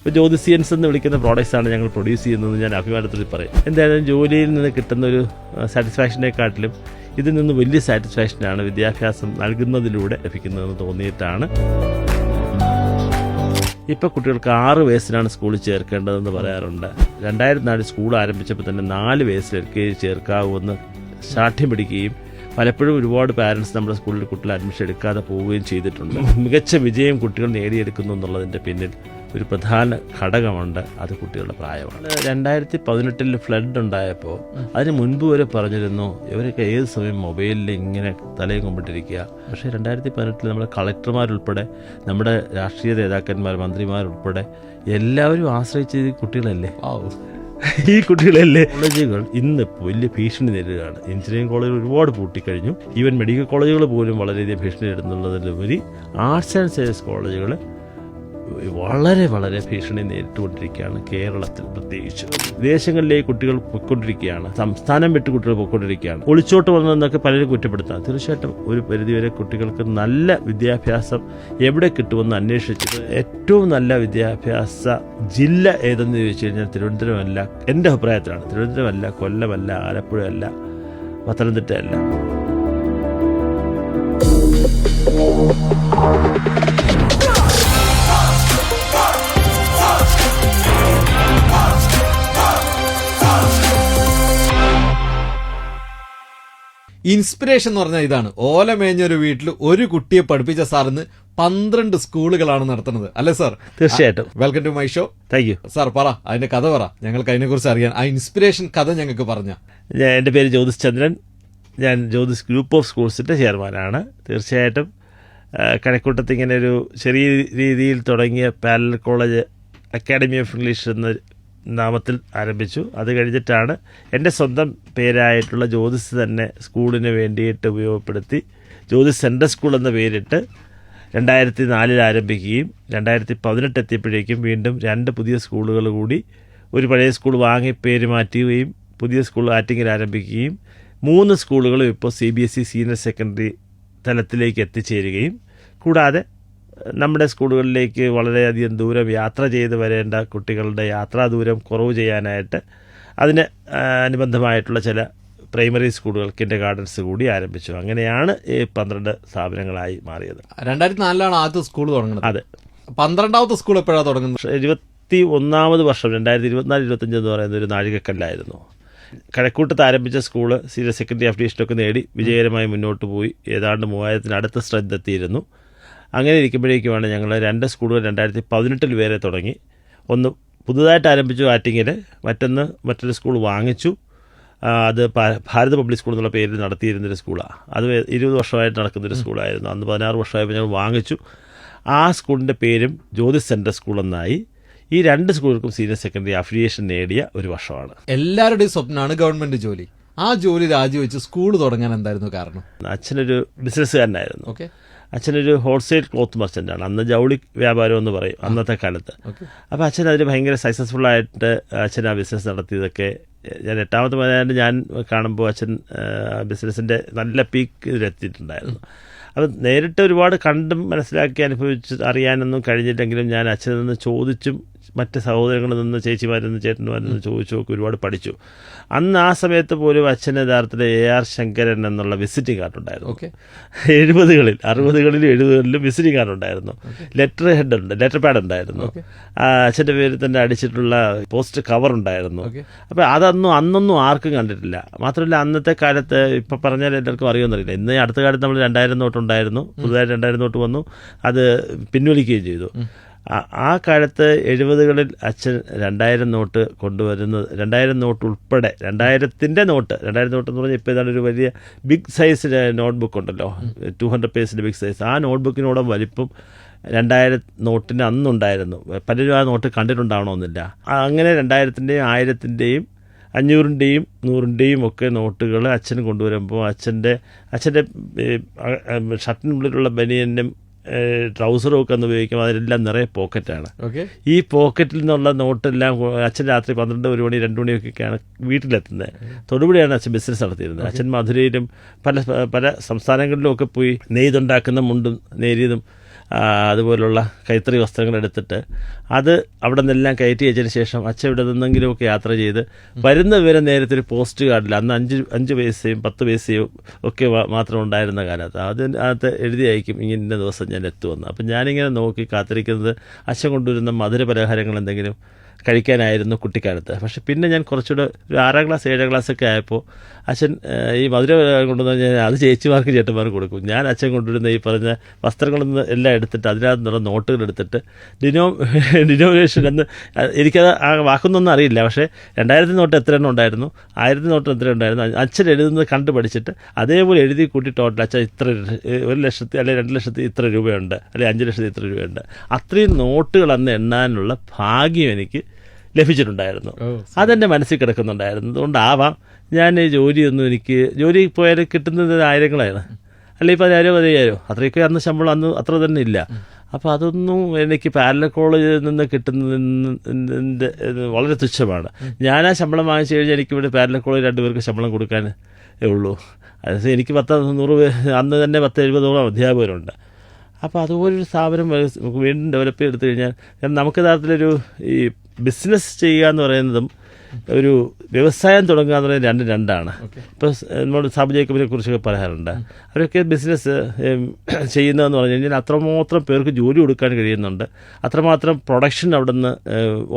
ഇപ്പോൾ ജ്യോതിസിയൻസ് എന്ന് വിളിക്കുന്ന പ്രോഡക്റ്റ്സാണ് ഞങ്ങൾ പ്രൊഡ്യൂസ് ചെയ്യുന്നതെന്ന് ഞാൻ അഭിമാനത്തോടെ പറയും. എന്തായാലും ജോലിയിൽ നിന്ന് കിട്ടുന്നൊരു സാറ്റിസ്ഫാക്ഷനെക്കാട്ടിലും ഇതിൽ നിന്ന് വലിയ സാറ്റിസ്ഫാക്ഷനാണ് വിദ്യാഭ്യാസം നൽകുന്നതിലൂടെ ലഭിക്കുന്നതെന്ന് തോന്നിയിട്ടാണ്. ഇപ്പോൾ കുട്ടികൾക്ക് 6 വയസ്സിലാണ് സ്കൂളിൽ ചേർക്കേണ്ടതെന്ന് പറയാറുണ്ട്. 2004 സ്കൂൾ ആരംഭിച്ചപ്പോൾ തന്നെ 4 വയസ്സിൽ LKG ചേർക്കാവുമെന്ന് ശാഠ്യം പിടിക്കുകയും പലപ്പോഴും ഒരുപാട് പാരൻസ് നമ്മുടെ സ്കൂളിൽ കുട്ടികൾ അഡ്മിഷൻ എടുക്കാതെ പോവുകയും ചെയ്തിട്ടുണ്ട്. മികച്ച വിജയം കുട്ടികൾ നേടിയെടുക്കുന്നു എന്നുള്ളതിൻ്റെ പിന്നിൽ ഒരു പ്രധാന ഘടകമുണ്ട്, അത് കുട്ടികളുടെ പ്രായമാണ്. 2018 ഫ്ലഡ് ഉണ്ടായപ്പോൾ അതിന് മുൻപ് വരെ പറഞ്ഞിരുന്നു ഇവരൊക്കെ ഏത് സമയം മൊബൈലിൽ ഇങ്ങനെ തലയും കൊണ്ടിട്ടിരിക്കുക. പക്ഷേ 2018 നമ്മുടെ കളക്ടർമാരുൾപ്പെടെ നമ്മുടെ രാഷ്ട്രീയ നേതാക്കന്മാർ, മന്ത്രിമാരുൾപ്പെടെ എല്ലാവരും ആശ്രയിച്ചത് കുട്ടികളല്ലേ. ഈ കുട്ടികളല്ലേ. കോളേജുകൾ ഇന്ന് വലിയ ഭീഷണി നേരിടുകയാണ്. എഞ്ചിനീയറിംഗ് കോളേജുകൾ ഒരുപാട് പൂട്ടിക്കഴിഞ്ഞു. ഈവൻ മെഡിക്കൽ കോളേജുകൾ പോലും വളരെയധികം ഭീഷണി നേരിടുന്നുള്ളതിലുപരി ആർട്സ് ആൻഡ് സയൻസ് കോളേജുകൾ വളരെ വളരെ ഭീഷണി നേരിട്ടുകൊണ്ടിരിക്കുകയാണ്. കേരളത്തിൽ പ്രത്യേകിച്ച് വിദേശങ്ങളിലേക്ക് കുട്ടികൾ പോയിക്കൊണ്ടിരിക്കുകയാണ്. സംസ്ഥാനം വിട്ട് കുട്ടികൾ പോയിക്കൊണ്ടിരിക്കുകയാണ്. ഒളിച്ചോട്ട് വന്നതെന്നൊക്കെ പലരും കുറ്റപ്പെടുത്താം. തീർച്ചയായിട്ടും ഒരു പരിധിവരെ കുട്ടികൾക്ക് നല്ല വിദ്യാഭ്യാസം എവിടെ കിട്ടുമെന്ന് അന്വേഷിച്ചത് ഏറ്റവും നല്ല വിദ്യാഭ്യാസ ജില്ല ഏതെന്ന് ചോദിച്ചു കഴിഞ്ഞാൽ തിരുവനന്തപുരമല്ല, എൻ്റെ അഭിപ്രായത്തിലാണ്. തിരുവനന്തപുരമല്ല, കൊല്ലമല്ല, ആലപ്പുഴയല്ല, പത്തനംതിട്ടയല്ല. ഇൻസ്പിറേഷൻ എന്ന് പറഞ്ഞാൽ ഇതാണ്. ഓല മേഞ്ഞൊരു വീട്ടിൽ ഒരു കുട്ടിയെ പഠിപ്പിച്ച സാറിന് 12 സ്കൂളുകളാണ് നടത്തുന്നത്, അല്ലേ സാർ? തീർച്ചയായിട്ടും. Welcome to my show. Thank you sir. പറ, അതിന്റെ കഥ പറ, ഞങ്ങൾക്ക് അതിനെക്കുറിച്ച് അറിയാൻ. ആ ഇൻസ്പിറേഷൻ കഥ ഞങ്ങൾക്ക് പറഞ്ഞ. എൻ്റെ പേര് ജ്യോതിസ് ചന്ദ്രൻ. ഞാൻ ജ്യോതിസ് ഗ്രൂപ്പ് ഓഫ് സ്കൂൾസിൻ്റെ ചെയർമാനാണ്. തീർച്ചയായിട്ടും കഴക്കൂട്ടത്ത് ഇങ്ങനെ ഒരു ചെറിയ രീതിയിൽ തുടങ്ങിയ parallel college academy of English എന്ന നാമത്തിൽ ആരംഭിച്ചു. അത് കഴിഞ്ഞിട്ടാണ് എൻ്റെ സ്വന്തം പേരായിട്ടുള്ള ജ്യോതിസ് തന്നെ സ്കൂളിന് വേണ്ടിയിട്ട് ഉപയോഗപ്പെടുത്തി ജ്യോതിസ് സെൻട്രൽ സ്കൂൾ എന്ന പേരിട്ട് 2004 ആരംഭിക്കുകയും 2018 എത്തിയപ്പോഴേക്കും വീണ്ടും 2 പുതിയ സ്കൂളുകൾ കൂടി, ഒരു പഴയ സ്കൂൾ വാങ്ങി പേര് മാറ്റുകയും പുതിയ സ്കൂൾ ആറ്റിങ്ങിൽ ആരംഭിക്കുകയും 3 സ്കൂളുകളും ഇപ്പോൾ CBSE സീനിയർ സെക്കൻഡറി തലത്തിലേക്ക് എത്തിച്ചേരുകയും കൂടാതെ നമ്മുടെ സ്കൂളുകളിലേക്ക് വളരെയധികം ദൂരം യാത്ര ചെയ്ത് വരേണ്ട കുട്ടികളുടെ യാത്രാ ദൂരം കുറവ് ചെയ്യാനായിട്ട് അതിന് അനുബന്ധമായിട്ടുള്ള ചില പ്രൈമറി സ്കൂളുകൾ, കിൻഡർ ഗാർഡൻസ് കൂടി ആരംഭിച്ചു. അങ്ങനെയാണ് ഈ 12 സ്ഥാപനങ്ങളായി മാറിയത്. 2004 ആദ്യത്തെ സ്കൂൾ തുടങ്ങുന്നത്. അതെ. 12ാമത്തെ സ്കൂൾ എപ്പോഴാണ് തുടങ്ങുന്നത്? 21ാമത് വർഷം 2024-25 എന്ന് പറയുന്ന ഒരു നാഴികക്കല്ലായിരുന്നു. കഴക്കൂട്ടത്ത് ആരംഭിച്ച സ്കൂള് സീനിയർ സെക്കൻഡറി അഫിലിയേഷനൊക്കെ നേടി വിജയകരമായി മുന്നോട്ട് പോയി. ഏതാണ്ട് 3000-അടുത്ത സ്ട്രെങ്ത് എത്തിയിരുന്നു. അങ്ങനെ ഇരിക്കുമ്പോഴേക്കുമാണ് ഞങ്ങൾ 2 സ്കൂളുകൾ 2018 വരെ തുടങ്ങി. ഒന്ന് പുതുതായിട്ട് ആരംഭിച്ചു ആറ്റിങ്ങിൽ, മറ്റൊരു സ്കൂൾ വാങ്ങിച്ചു. അത് ഭാരത് പബ്ലിക് സ്കൂൾ എന്നുള്ള പേരിൽ നടത്തിയിരുന്നൊരു സ്കൂളാണ്. അത് 20 വർഷമായിട്ട് നടക്കുന്നൊരു സ്കൂളായിരുന്നു. അന്ന് 16 വർഷമായപ്പോൾ ഞങ്ങൾ വാങ്ങിച്ചു. ആ സ്കൂളിൻ്റെ പേരും ജ്യോതിസ് സെൻട്രൽ സ്കൂൾ എന്നായി. ഈ 2 സ്കൂളുകൾക്കും സീനിയർ സെക്കൻഡറി അഫിലിയേഷൻ നേടിയ ഒരു വർഷമാണ്. എല്ലാവരുടെയും സ്വപ്നമാണ് ഗവൺമെന്റ് ജോലി. ആ ജോലി രാജിവെച്ച് സ്കൂൾ തുടങ്ങാൻ എന്തായിരുന്നു കാരണം? അച്ഛനൊരു ബിസിനസ്സുകാരനായിരുന്നു. ഓക്കെ. അച്ഛനൊരു ഹോൾസെയിൽ ക്ലോത്ത് മർച്ചൻ്റാണ്. അന്ന് ജൗളി വ്യാപാരം എന്ന് പറയും അന്നത്തെ കാലത്ത്. അപ്പോൾ അച്ഛൻ അതിന് ഭയങ്കര സക്സസ്ഫുള്ളായിട്ട് അച്ഛൻ ആ ബിസിനസ് നടത്തിയതൊക്കെ ഞാൻ 8ാമത്തെ മകനായിട്ട് ഞാൻ കാണുമ്പോൾ അച്ഛൻ ബിസിനസ്സിൻ്റെ നല്ല പീക്കിലെത്തിയിട്ടുണ്ടായിരുന്നു. അപ്പം നേരിട്ട് ഒരുപാട് കണ്ടും മനസ്സിലാക്കി അനുഭവിച്ച് അറിയാനൊന്നും കഴിഞ്ഞില്ലെങ്കിലും ഞാൻ അച്ഛനിൽ നിന്ന് ചോദിച്ചും മറ്റ് സഹോദരങ്ങളിൽ നിന്ന്, ചേച്ചിമാരിൽ നിന്ന്, ചേട്ടന്മാരിൽ നിന്ന് ചോദിച്ചു നോക്കി ഒരുപാട് പഠിച്ചു. അന്ന് ആ സമയത്ത് പോലും അച്ഛന് യഥാർത്ഥത്തിൽ AR ശങ്കരൻ എന്നുള്ള വിസിറ്റിംഗ് കാർഡ് ഉണ്ടായിരുന്നു. 70കളിൽ 60കളിലും 70കളിലും വിസിറ്റിംഗ് കാർഡ് ഉണ്ടായിരുന്നു. ലെറ്റർ പാഡ് ഉണ്ടായിരുന്നു. അച്ഛൻ്റെ പേരിൽ തന്നെ അടിച്ചിട്ടുള്ള പോസ്റ്റ് കവർ ഉണ്ടായിരുന്നു. അപ്പോൾ അന്നൊന്നും ആർക്കും കണ്ടിട്ടില്ല. മാത്രമല്ല അന്നത്തെ കാലത്ത് ഇപ്പം പറഞ്ഞാൽ എല്ലാവർക്കും അറിയുമെന്നറിയില്ല. ഇന്ന് അടുത്ത കാലത്ത് നമ്മൾ 2000 നോട്ട് ഉണ്ടായിരുന്നു. പുതുതായിട്ട് 2000 നോട്ട് വന്നു. അത് പിൻവലിക്കുകയും ചെയ്തു. ആ കാലത്ത് 70കളിൽ അച്ഛൻ 2000 നോട്ട് കൊണ്ടുവരുന്നത്, 2000 നോട്ട് ഉൾപ്പെടെ 2000 നോട്ട് എന്ന് പറഞ്ഞാൽ ഇപ്പോൾ ഏതാണ്ട് ഒരു വലിയ ബിഗ് സൈസ് നോട്ട്ബുക്ക് ഉണ്ടല്ലോ, 200 പേജിൻ്റെ ബിഗ് സൈസ്. ആ നോട്ട്ബുക്കിനോട് വലിപ്പം 2000 നോട്ടിന് അന്നുണ്ടായിരുന്നു. പലരും ആ നോട്ട് കണ്ടിട്ടുണ്ടാവണമെന്നില്ല. അങ്ങനെ 2000-ൻ്റെയും 1000-ൻ്റെയും 500-ൻ്റെയും 100-ൻ്റെയും ഒക്കെ നോട്ടുകൾ അച്ഛൻ കൊണ്ടുവരുമ്പോൾ അച്ഛൻ്റെ ഷർട്ടിനുള്ളിലുള്ള ബനിയനും ട്രൗസറും ഒക്കെ ഒന്ന് ഉപയോഗിക്കുമ്പോൾ അതിലെല്ലാം നിറയെ പോക്കറ്റാണ്. ഈ പോക്കറ്റിൽ നിന്നുള്ള നോട്ടെല്ലാം അച്ഛൻ രാത്രി 12, 1 മണി, 2 മണിയൊക്കെയാണ് വീട്ടിലെത്തുന്നത്. തൊടുപുഴയാണ് അച്ഛൻ ബിസിനസ് നടത്തിയിരുന്നത്. അച്ഛൻ മധുരയിലും പല സംസ്ഥാനങ്ങളിലും ഒക്കെ പോയി നെയ്തുണ്ടാക്കുന്ന മുണ്ടും നേരിയതും അതുപോലുള്ള കൈത്തറി വസ്ത്രങ്ങൾ എടുത്തിട്ട് അത് അവിടെ നിന്നെല്ലാം കയറ്റി വെച്ചതിന് ശേഷം അച്ഛൻ ഇവിടെ നിന്നെങ്കിലുമൊക്കെ യാത്ര ചെയ്ത് വരുന്ന വിവരം നേരത്തെ ഒരു പോസ്റ്റ് കാർഡിൽ അന്ന് 5 പൈസയും 10 പൈസയും ഒക്കെ മാത്രം ഉണ്ടായിരുന്ന കാലത്ത് അതിനകത്ത് എഴുതി അയക്കും ഇന്ന ദിവസം ഞാൻ എത്തുമെന്ന്. അപ്പം ഞാനിങ്ങനെ നോക്കി കാത്തിരിക്കുന്നത് അച്ഛൻ കൊണ്ടുവരുന്ന മധുര പലഹാരങ്ങൾ എന്തെങ്കിലും കഴിക്കാനായിരുന്നു കുട്ടിക്കാലത്ത്. പക്ഷെ പിന്നെ ഞാൻ കുറച്ചുകൂടെ ഒരു 6ാം ക്ലാസ് 7ാം ക്ലാസ്സൊക്കെ ആയപ്പോൾ അച്ഛൻ ഈ മധുര കൊണ്ടുവന്ന് ഞാൻ അത് ചേച്ചിമാർക്ക് ചേട്ടന്മാർക്ക് കൊടുക്കും. ഞാൻ അച്ഛൻ കൊണ്ടുവരുന്ന ഈ പറഞ്ഞ വസ്ത്രങ്ങളിൽ നിന്ന് എല്ലാം എടുത്തിട്ട് അതിനകത്ത് നിന്നുള്ള നോട്ടുകൾ എടുത്തിട്ട് ഡിനോമിനേഷൻ എന്ന് എനിക്കത് ആ വാക്കൊന്നും അറിയില്ല. പക്ഷേ 2000 നോട്ട് എത്ര എണ്ണം ഉണ്ടായിരുന്നു, 1000 നോട്ട് എത്ര ഉണ്ടായിരുന്നു, അച്ഛൻ എഴുതുന്നത് കണ്ടു പഠിച്ചിട്ട് അതേപോലെ എഴുതി കൂട്ടി ടോട്ടൽ അച്ഛൻ ഇത്ര 1 ലക്ഷത്തി അല്ലെങ്കിൽ 2 ലക്ഷത്തി ഇത്ര രൂപയുണ്ട്, അല്ലെങ്കിൽ 5 ലക്ഷത്തി ഇത്ര രൂപയുണ്ട്, അത്രയും നോട്ടുകൾ അന്ന് എണ്ണാനുള്ള ഭാഗ്യം എനിക്ക് ലഭിച്ചിട്ടുണ്ടായിരുന്നു. അതെൻ്റെ മനസ്സിൽ കിടക്കുന്നുണ്ടായിരുന്നു. അതുകൊണ്ടാവാം ഞാൻ ജോലി പോയാൽ കിട്ടുന്നത് 1000ങ്ങളാണ്, അല്ലെങ്കിൽ ഇപ്പോൾ 10,000 അത്രയൊക്കെ അന്ന് ശമ്പളം അന്ന് അത്ര തന്നെ ഇല്ല. അപ്പോൾ അതൊന്നും എനിക്ക് പാരലൽ കോളേജിൽ നിന്ന് കിട്ടുന്നതിൻ്റെ വളരെ തുച്ഛമാണ്. ഞാൻ ആ ശമ്പളം വാങ്ങിച്ചു കഴിഞ്ഞാൽ എനിക്കിവിടെ പാരലൽ കോളേജ് 2 പേർക്ക് ശമ്പളം കൊടുക്കാനേ ഉള്ളൂ. അത് എനിക്ക് 100 അന്ന് തന്നെ 70 അധ്യാപകരുണ്ട്. അപ്പോൾ അതുപോലൊരു സ്ഥാപനം നമുക്ക് വീണ്ടും ഡെവലപ്പ് ചെയ്തെടുത്തു കഴിഞ്ഞാൽ നമുക്ക് യഥാർത്ഥത്തിലൊരു ഈ ബിസിനസ് ചെയ്യുക എന്ന് പറയുന്നതും ഒരു വ്യവസായം തുടങ്ങുക എന്ന് പറയുന്നത് രണ്ടാണ്. ഇപ്പോൾ നമ്മൾ സാബു ജേക്കബിനെ കുറിച്ചൊക്കെ പറയാറുണ്ട്. അവരൊക്കെ ബിസിനസ് ചെയ്യുന്നതെന്ന് പറഞ്ഞു കഴിഞ്ഞാൽ അത്രമാത്രം പേർക്ക് ജോലി കൊടുക്കാൻ കഴിയുന്നുണ്ട്, അത്രമാത്രം പ്രൊഡക്ഷൻ അവിടെ നിന്ന്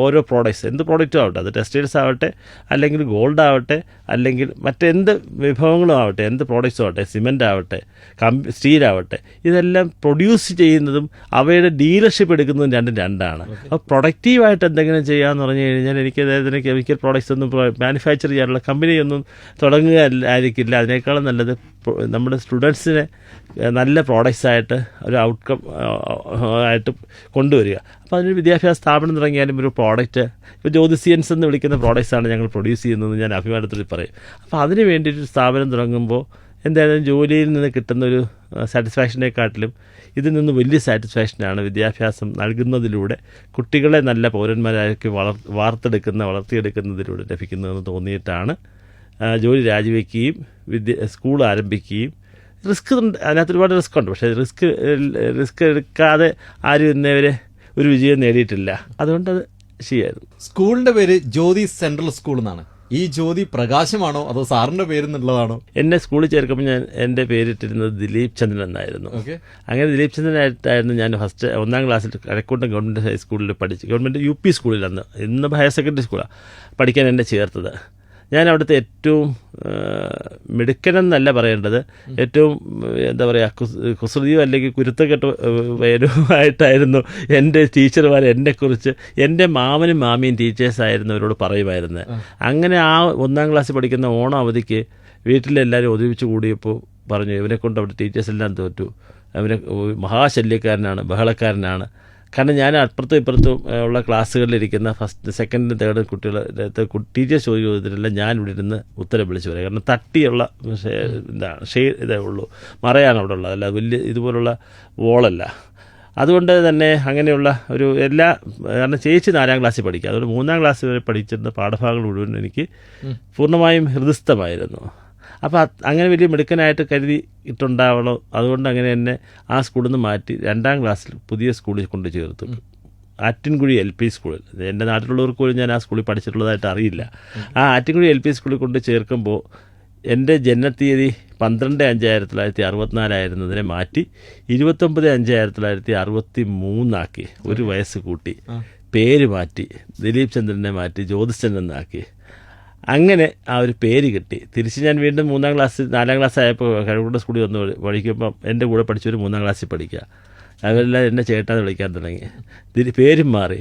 ഓരോ പ്രോഡക്ട്സ് എന്ത് പ്രോഡക്റ്റും ആവട്ടെ, അത് ടെക്സ്റ്റൈൽസ് ആവട്ടെ, അല്ലെങ്കിൽ ഗോൾഡ് ആവട്ടെ, അല്ലെങ്കിൽ മറ്റെന്ത് വിഭവങ്ങളും ആവട്ടെ, എന്ത് പ്രോഡക്ട്സും ആവട്ടെ, സിമെൻ്റ് ആവട്ടെ, സ്റ്റീലാവട്ടെ, ഇതെല്ലാം പ്രൊഡ്യൂസ് ചെയ്യുന്നതും അവയുടെ ഡീലർഷിപ്പ് എടുക്കുന്നതും രണ്ടാണ്. അപ്പോൾ പ്രൊഡക്റ്റീവായിട്ട് എന്തെങ്കിലും ചെയ്യാമെന്ന് പറഞ്ഞു കഴിഞ്ഞാൽ എനിക്ക് അതായത് കെമിക്കൽ പ്രോഡക്റ്റ്സ് ഒന്നും മാനുഫാക്ചർ ചെയ്യാനുള്ള കമ്പനിയൊന്നും തുടങ്ങുക ആയിരിക്കില്ല. അതിനേക്കാളും നല്ലത് നമ്മുടെ സ്റ്റുഡൻസിനെ നല്ല പ്രോഡക്റ്റ്സായിട്ട് ഒരു ഔട്ട്കം ആയിട്ട് കൊണ്ടുവരിക. അപ്പോൾ അതിന് വിദ്യാഭ്യാസ സ്ഥാപനം തുടങ്ങിയാലും ഒരു പ്രോഡക്റ്റ് ഇപ്പോൾ ജ്യോതിസിയൻസ് എന്ന് വിളിക്കുന്ന പ്രോഡക്റ്റ്സാണ് ഞങ്ങൾ പ്രൊഡ്യൂസ് ചെയ്യുന്നതെന്ന് ഞാൻ അഭിമാനത്തിൽ പറയും. അപ്പോൾ അതിന് വേണ്ടിയിട്ട് സ്ഥാപനം തുടങ്ങുമ്പോൾ എന്തായാലും ജോലിയിൽ നിന്ന് കിട്ടുന്നൊരു സാറ്റിസ്ഫാക്ഷനെക്കാട്ടിലും ഇതിൽ നിന്ന് വലിയ സാറ്റിസ്ഫാക്ഷനാണ് വിദ്യാഭ്യാസം നൽകുന്നതിലൂടെ കുട്ടികളെ നല്ല പൗരന്മാരാക്കി വളർത്തിയെടുക്കുന്നതിലൂടെ ലഭിക്കുന്നതെന്ന് തോന്നിയിട്ടാണ് ജോലി രാജിവെക്കുകയും സ്കൂൾ ആരംഭിക്കുകയും. റിസ്ക് അതിനകത്ത് ഒരുപാട് റിസ്ക് ഉണ്ട്, പക്ഷേ റിസ്ക് എടുക്കാതെ ആരും ഇന്നേവരെ ഒരു വിജയം നേടിയിട്ടില്ല. അതുകൊണ്ടത് ചെയ്യായിരുന്നു. സ്കൂളിൻ്റെ പേര് ജ്യോതി സെൻട്രൽ സ്കൂൾ എന്നാണ്. ഈ ജ്യോതി പ്രകാശമാണോ അതോ സാറിൻ്റെ പേരെന്നുള്ളതാണോ? എന്നെ സ്കൂളിൽ ചേർക്കുമ്പോൾ എൻ്റെ പേരിട്ടിരുന്നത് ദിലീപ് ചന്ദ്രൻ എന്നായിരുന്നു. അങ്ങനെ ദിലീപ് ചന്ദ്രനായിട്ടായിരുന്നു ഞാൻ ഫസ്റ്റ് 1ാം ക്ലാസ്സിൽ കഴക്കൂട്ടം ഗവൺമെൻറ് ഹൈസ്കൂളിൽ പഠിച്ച്, ഗവൺമെൻറ് UP സ്കൂളിൽ അന്ന്, ഇന്ന് ഹയർ സെക്കൻഡറി സ്കൂളാണ് പഠിക്കാൻ എന്നെ ചേർത്തത്. ഞാൻ അവിടുത്തെ ഏറ്റവും മിടുക്കനെന്നല്ല പറയേണ്ടത്, ഏറ്റവും എന്താ പറയുക കുസൃതിയോ അല്ലെങ്കിൽ കുരുത്തക്കെട്ടോ വയലുമായിട്ടായിരുന്നു എൻ്റെ ടീച്ചർമാർ എന്നെക്കുറിച്ച്, എൻ്റെ മാമനും മാമിയും ടീച്ചേഴ്സായിരുന്നവരോട് പറയുമായിരുന്നത്. അങ്ങനെ ആ 1ാം ക്ലാസ്സിൽ പഠിക്കുന്ന ഓണം അവധിക്ക് വീട്ടിലെല്ലാവരും ഒതുവിച്ച് കൂടിയപ്പോൾ പറഞ്ഞു, ഇവനെ കൊണ്ട് അവിടെ ടീച്ചേഴ്സ് എല്ലാം തോറ്റു, അവനെ മഹാശല്യക്കാരനാണ്, ബഹളക്കാരനാണ്. കാരണം ഞാൻ അപ്പുറത്തും ഇപ്പുറത്തും ഉള്ള ക്ലാസ്സുകളിലിരിക്കുന്ന ഫസ്റ്റ് സെക്കൻഡ് തേർഡ് കുട്ടികളെ ടീച്ചേഴ്സ് ചോദിച്ചിട്ടില്ല, ഞാൻ ഇവിടെ ഇരുന്ന് ഉത്തരം വിളിച്ചു പറയാം. കാരണം തട്ടിയുള്ള ഇതേ ഉള്ളൂ, മറയാണ് അവിടെ ഉള്ളത്, അല്ല വലിയ ഇതുപോലുള്ള വോളല്ല. അതുകൊണ്ട് തന്നെ അങ്ങനെയുള്ള ഒരു കാരണം ചേച്ചി 4ാം ക്ലാസ്സിൽ പഠിക്കുക, അതുകൊണ്ട് 3ാം ക്ലാസ് വരെ പഠിച്ചിരുന്ന പാഠഭാഗങ്ങൾ മുഴുവൻ എനിക്ക് പൂർണ്ണമായും ഹൃദയസ്ഥമായിരുന്നു. അപ്പോൾ അങ്ങനെ വലിയ മിടുക്കനായിട്ട് കരുതിയിട്ടുണ്ടാവണോ, അതുകൊണ്ട് അങ്ങനെ എന്നെ ആ സ്കൂളിൽ നിന്ന് മാറ്റി 2ാം ക്ലാസ്സിൽ പുതിയ സ്കൂളിൽ കൊണ്ട് ചേർത്തു, ആറ്റിൻകുഴി LP സ്കൂളിൽ. എൻ്റെ നാട്ടിലുള്ളവർക്ക് പോലും ഞാൻ ആ സ്കൂളിൽ പഠിച്ചിട്ടുള്ളതായിട്ട് അറിയില്ല. ആ ആറ്റിൻകുഴി LP സ്കൂളിൽ കൊണ്ട് ചേർക്കുമ്പോൾ എൻ്റെ ജനനത്തീയതി 12/5/1964 ആയിരുന്നതിനെ മാറ്റി 29/5/1963 ആക്കി, 1 വയസ്സ് കൂട്ടി. പേര് മാറ്റി, ദിലീപ് ചന്ദ്രനെ മാറ്റി ജ്യോതിസ് ചന്ദ്രൻ ആക്കി. അങ്ങനെ ആ ഒരു പേര് കിട്ടി. തിരിച്ച് ഞാൻ വീണ്ടും 3ാം ക്ലാസ് 4ാം ക്ലാസ് ആയപ്പോൾ കഴക്കൂട്ടം സ്കൂളിൽ വന്ന് പഠിക്കുമ്പം എൻ്റെ കൂടെ പഠിച്ചവർ 3ാം ക്ലാസ്സിൽ പഠിക്കുക, അവരെല്ലാം എന്നെ ചേട്ടാന്ന് വിളിക്കാൻ തുടങ്ങി, പേരും മാറി.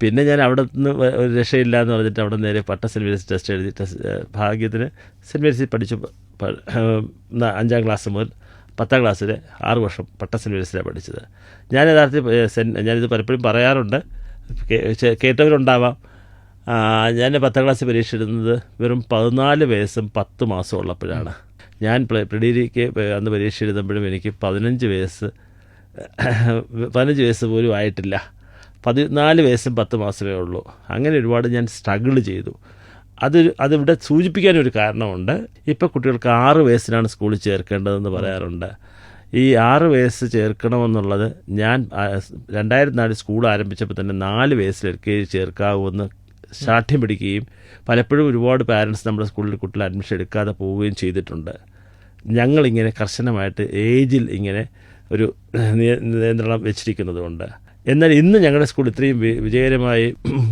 പിന്നെ ഞാൻ അവിടെ നിന്ന് ഒരു രക്ഷയില്ല എന്ന് പറഞ്ഞിട്ട് അവിടെ നേരെ പട്ട സെൻറ്റ് മേരീസ് ടെസ്റ്റ് എഴുതി ഭാഗ്യത്തിന് സെൻറ്റ് മേരീസിൽ പഠിച്ചു. 5ാം ക്ലാസ് മുതൽ 10ാം ക്ലാസ് വരെ 6 വർഷം പട്ട സെൻറ്റ് മേരീസിലാണ് പഠിച്ചത്. ഞാൻ യഥാർത്ഥത്തിൽ ഞാനിത് പലപ്പോഴും പറയാറുണ്ട്, കേട്ടവരുണ്ടാവാം. ഞാൻ 10ാം ക്ലാസ് പരീക്ഷ എഴുതുന്നത് വെറും 14 വയസ്സും 10 മാസം ഉള്ളപ്പോഴാണ്. ഞാൻ പ്രിഡിഗ്രിക്ക് അന്ന് പരീക്ഷ എഴുതുമ്പോഴും എനിക്ക് 15 വയസ്സ് പോലും ആയിട്ടില്ല. 14 വയസ്സും 10 മാസമേ ഉള്ളൂ. അങ്ങനെ ഒരുപാട് ഞാൻ സ്ട്രഗിൾ ചെയ്തു. അതിവിടെ സൂചിപ്പിക്കാനൊരു കാരണമുണ്ട്. ഇപ്പോൾ കുട്ടികൾക്ക് 6 വയസ്സിലാണ് സ്കൂളിൽ ചേർക്കേണ്ടതെന്ന് പറയാറുണ്ട്. ഈ 6 വയസ്സ് ചേർക്കണമെന്നുള്ളത് ഞാൻ 2004 സ്കൂൾ ആരംഭിച്ചപ്പോൾ തന്നെ 4 വയസ്സിൽ LKG ചേർക്കാവുമെന്ന് ശാഠ്യം പിടിക്കുകയും പലപ്പോഴും ഒരുപാട് പാരൻസ് നമ്മുടെ സ്കൂളിൽ കുട്ടികൾ അഡ്മിഷൻ എടുക്കാതെ പോവുകയും ചെയ്തിട്ടുണ്ട്. ഞങ്ങളിങ്ങനെ കർശനമായിട്ട് ഏജിൽ ഇങ്ങനെ ഒരു നിയന്ത്രണം വെച്ചിരിക്കുന്നത് കൊണ്ട്. എന്നാൽ ഇന്ന് ഞങ്ങളുടെ സ്കൂൾ ഇത്രയും വിജയകരമായി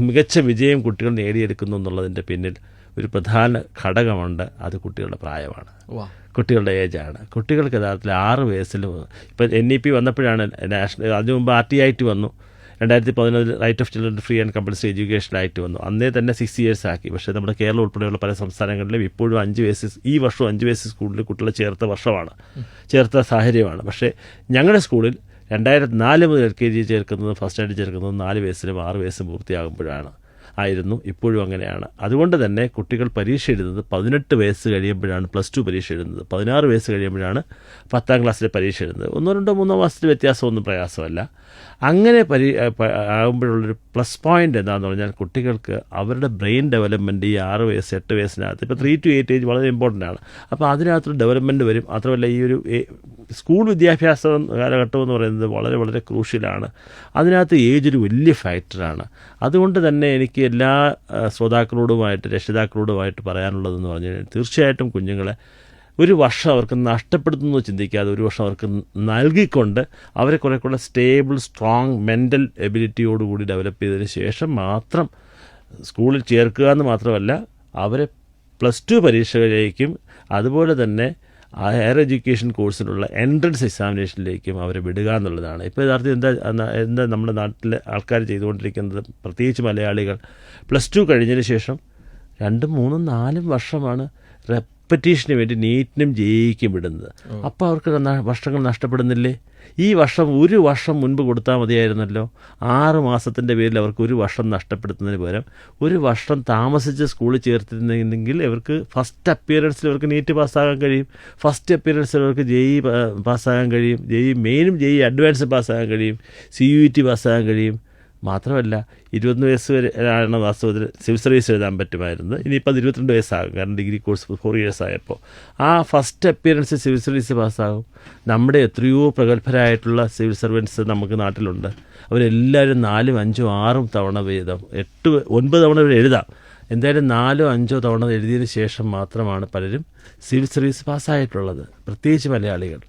മികച്ച വിജയം കുട്ടികൾ നേടിയെടുക്കുന്നു എന്നുള്ളതിൻ്റെ പിന്നിൽ ഒരു പ്രധാന ഘടകമുണ്ട്. അത് കുട്ടികളുടെ പ്രായമാണ്, കുട്ടികളുടെ ഏജാണ്. കുട്ടികൾക്ക് യഥാർത്ഥത്തിൽ 6 വയസ്സിൽ ഇപ്പം NEP വന്നപ്പോഴാണ് നാഷണൽ, അതിനു മുമ്പ് RTIT വന്നു. 2011 right of children free and compulsory education act വന്നു. അന്നേ തന്നെ 6 years ആക്കി. പക്ഷേ നമ്മുടെ കേരളം ഉൾപ്പെടെയുള്ള പല സംസ്ഥാനങ്ങളിലും ഇപ്പോഴും 5 വയസ്സ്, ഈ വർഷവും 5 വയസ്സ് സ്കൂളിൽ കുട്ടികളെ ചേർത്ത വർഷമാണ്, ചേർത്ത സാഹചര്യമാണ്. പക്ഷേ ഞങ്ങളുടെ സ്കൂളിൽ 2004 മുതൽ LKG ചേർക്കുന്നത്, ഫസ്റ്റ് ആയിട്ട് ചേർക്കുന്നത് 4 വയസ്സിലും 6 വയസ്സും പൂർത്തിയാകുമ്പോഴാണ് ആയിരുന്നു. ഇപ്പോഴും അങ്ങനെയാണ്. അതുകൊണ്ട് തന്നെ കുട്ടികൾ പരീക്ഷ എഴുതുന്നത് 18 വയസ്സ് കഴിയുമ്പോഴാണ് +2 പരീക്ഷ എഴുതുന്നത്. 16 വയസ്സ് കഴിയുമ്പോഴാണ് 10ാം ക്ലാസ്സിലെ പരീക്ഷ എഴുതുന്നത്. 1, 2, 3 മാസത്തിൽ വ്യത്യാസമൊന്നും പ്രയാസമല്ല. അങ്ങനെ ആകുമ്പോഴുള്ളൊരു പ്ലസ് പോയിൻ്റ് എന്താണെന്ന് പറഞ്ഞാൽ കുട്ടികൾക്ക് അവരുടെ ബ്രെയിൻ ഡെവലപ്മെൻറ്റ് ഈ 6 വയസ്സ് 8 വയസ്സിനകത്ത്, ഇപ്പോൾ 3 to 8 ഏജ് വളരെ ഇമ്പോർട്ടൻ്റ് ആണ്. അപ്പോൾ അതിനകത്തൊരു ഡെവലപ്മെൻറ്റ് വരും. മാത്രമല്ല ഈ ഒരു സ്കൂൾ വിദ്യാഭ്യാസ കാലഘട്ടം എന്ന് പറയുന്നത് വളരെ വളരെ ക്രൂഷ്യലാണ്. അതിനകത്ത് ഏജ് ഒരു വലിയ ഫാക്ടറാണ്. അതുകൊണ്ട് തന്നെ എനിക്ക് എല്ലാ ശ്രോതാക്കളോടുമായിട്ട് രക്ഷിതാക്കളോടുമായിട്ട് പറയാനുള്ളതെന്ന് പറഞ്ഞു കഴിഞ്ഞാൽ തീർച്ചയായിട്ടും കുഞ്ഞുങ്ങളെ ഒരു വർഷം അവർക്ക് നഷ്ടപ്പെടുത്തുന്നു ചിന്തിക്കാതെ ഒരു വർഷം അവർക്ക് നൽകിക്കൊണ്ട് അവരെ കുറേ കൂടെ സ്റ്റേബിൾ സ്ട്രോങ് മെൻ്റൽ എബിലിറ്റിയോടുകൂടി ഡെവലപ്പ് ചെയ്തതിന് ശേഷം മാത്രം സ്കൂളിൽ ചേർക്കുക എന്ന് മാത്രമല്ല അവരെ +2 പരീക്ഷകളിലേക്കും അതുപോലെ തന്നെ ഹയർ എഡ്യൂക്കേഷൻ കോഴ്സിനുള്ള എൻട്രൻസ് എക്സാമിനേഷനിലേക്കും അവരെ വിടുക എന്നുള്ളതാണ്. ഇപ്പോൾ യഥാർത്ഥത്തിൽ എന്താ നമ്മുടെ നാട്ടിലെ ആൾക്കാർ ചെയ്തുകൊണ്ടിരിക്കുന്നത്, പ്രത്യേകിച്ച് മലയാളികൾ +2 കഴിഞ്ഞതിന് ശേഷം 2, 3, 4 വർഷമാണ് റെപ്പറ്റീഷന് വേണ്ടി നീറ്റിനും JEEക്കും വിടുന്നത്. അപ്പോൾ അവർക്ക് വർഷങ്ങൾ നഷ്ടപ്പെടുന്നില്ലേ? ഈ വർഷം ഒരു വർഷം മുൻപ് കൊടുത്താൽ മതിയായിരുന്നല്ലോ. 6 മാസത്തിൻ്റെ പേരിൽ അവർക്ക് ഒരു വർഷം നഷ്ടപ്പെടുത്തുന്നതിന് പകരം ഒരു വർഷം താമസിച്ച് സ്കൂളിൽ ചേർത്തിരുന്നെങ്കിൽ അവർക്ക് ഫസ്റ്റ് അപ്പിയറൻസിൽ അവർക്ക് നീറ്റ് പാസ്സാകാൻ കഴിയും, ഫസ്റ്റ് അപ്പിയറൻസിൽ അവർക്ക് JEE പാസ്സാകാൻ കഴിയും, JEE മെയിനും JEE അഡ്വാൻസ് പാസ്സാകാൻ കഴിയും, CUET പാസ്സാകാൻ കഴിയും. മാത്രമല്ല 21 വയസ്സ് വരെ ആണ് വാസ്തവത്തിൽ സിവിൽ സർവീസ് എഴുതാൻ പറ്റുമായിരുന്നു. ഇനിയിപ്പോൾ അത് 22 വയസ്സാകും, കാരണം ഡിഗ്രി കോഴ്സ് 4 years ആയപ്പോൾ. ആ ഫസ്റ്റ് അപ്പിയറൻസ് സിവിൽ സർവീസ് പാസ്സാകും. നമ്മുടെ എത്രയോ പ്രഗത്ഭരായിട്ടുള്ള സിവിൽ സർവൻസ് നമുക്ക് നാട്ടിലുണ്ട്. അവരെല്ലാവരും 4, 5, 6 തവണ വീതം 8, 9 തവണ വരെ എഴുതാം. എന്തായാലും 4, 5 തവണ എഴുതിയതിന് ശേഷം മാത്രമാണ് പലരും സിവിൽ സർവീസ് പാസ്സായിട്ടുള്ളത്, പ്രത്യേകിച്ച് മലയാളികൾ.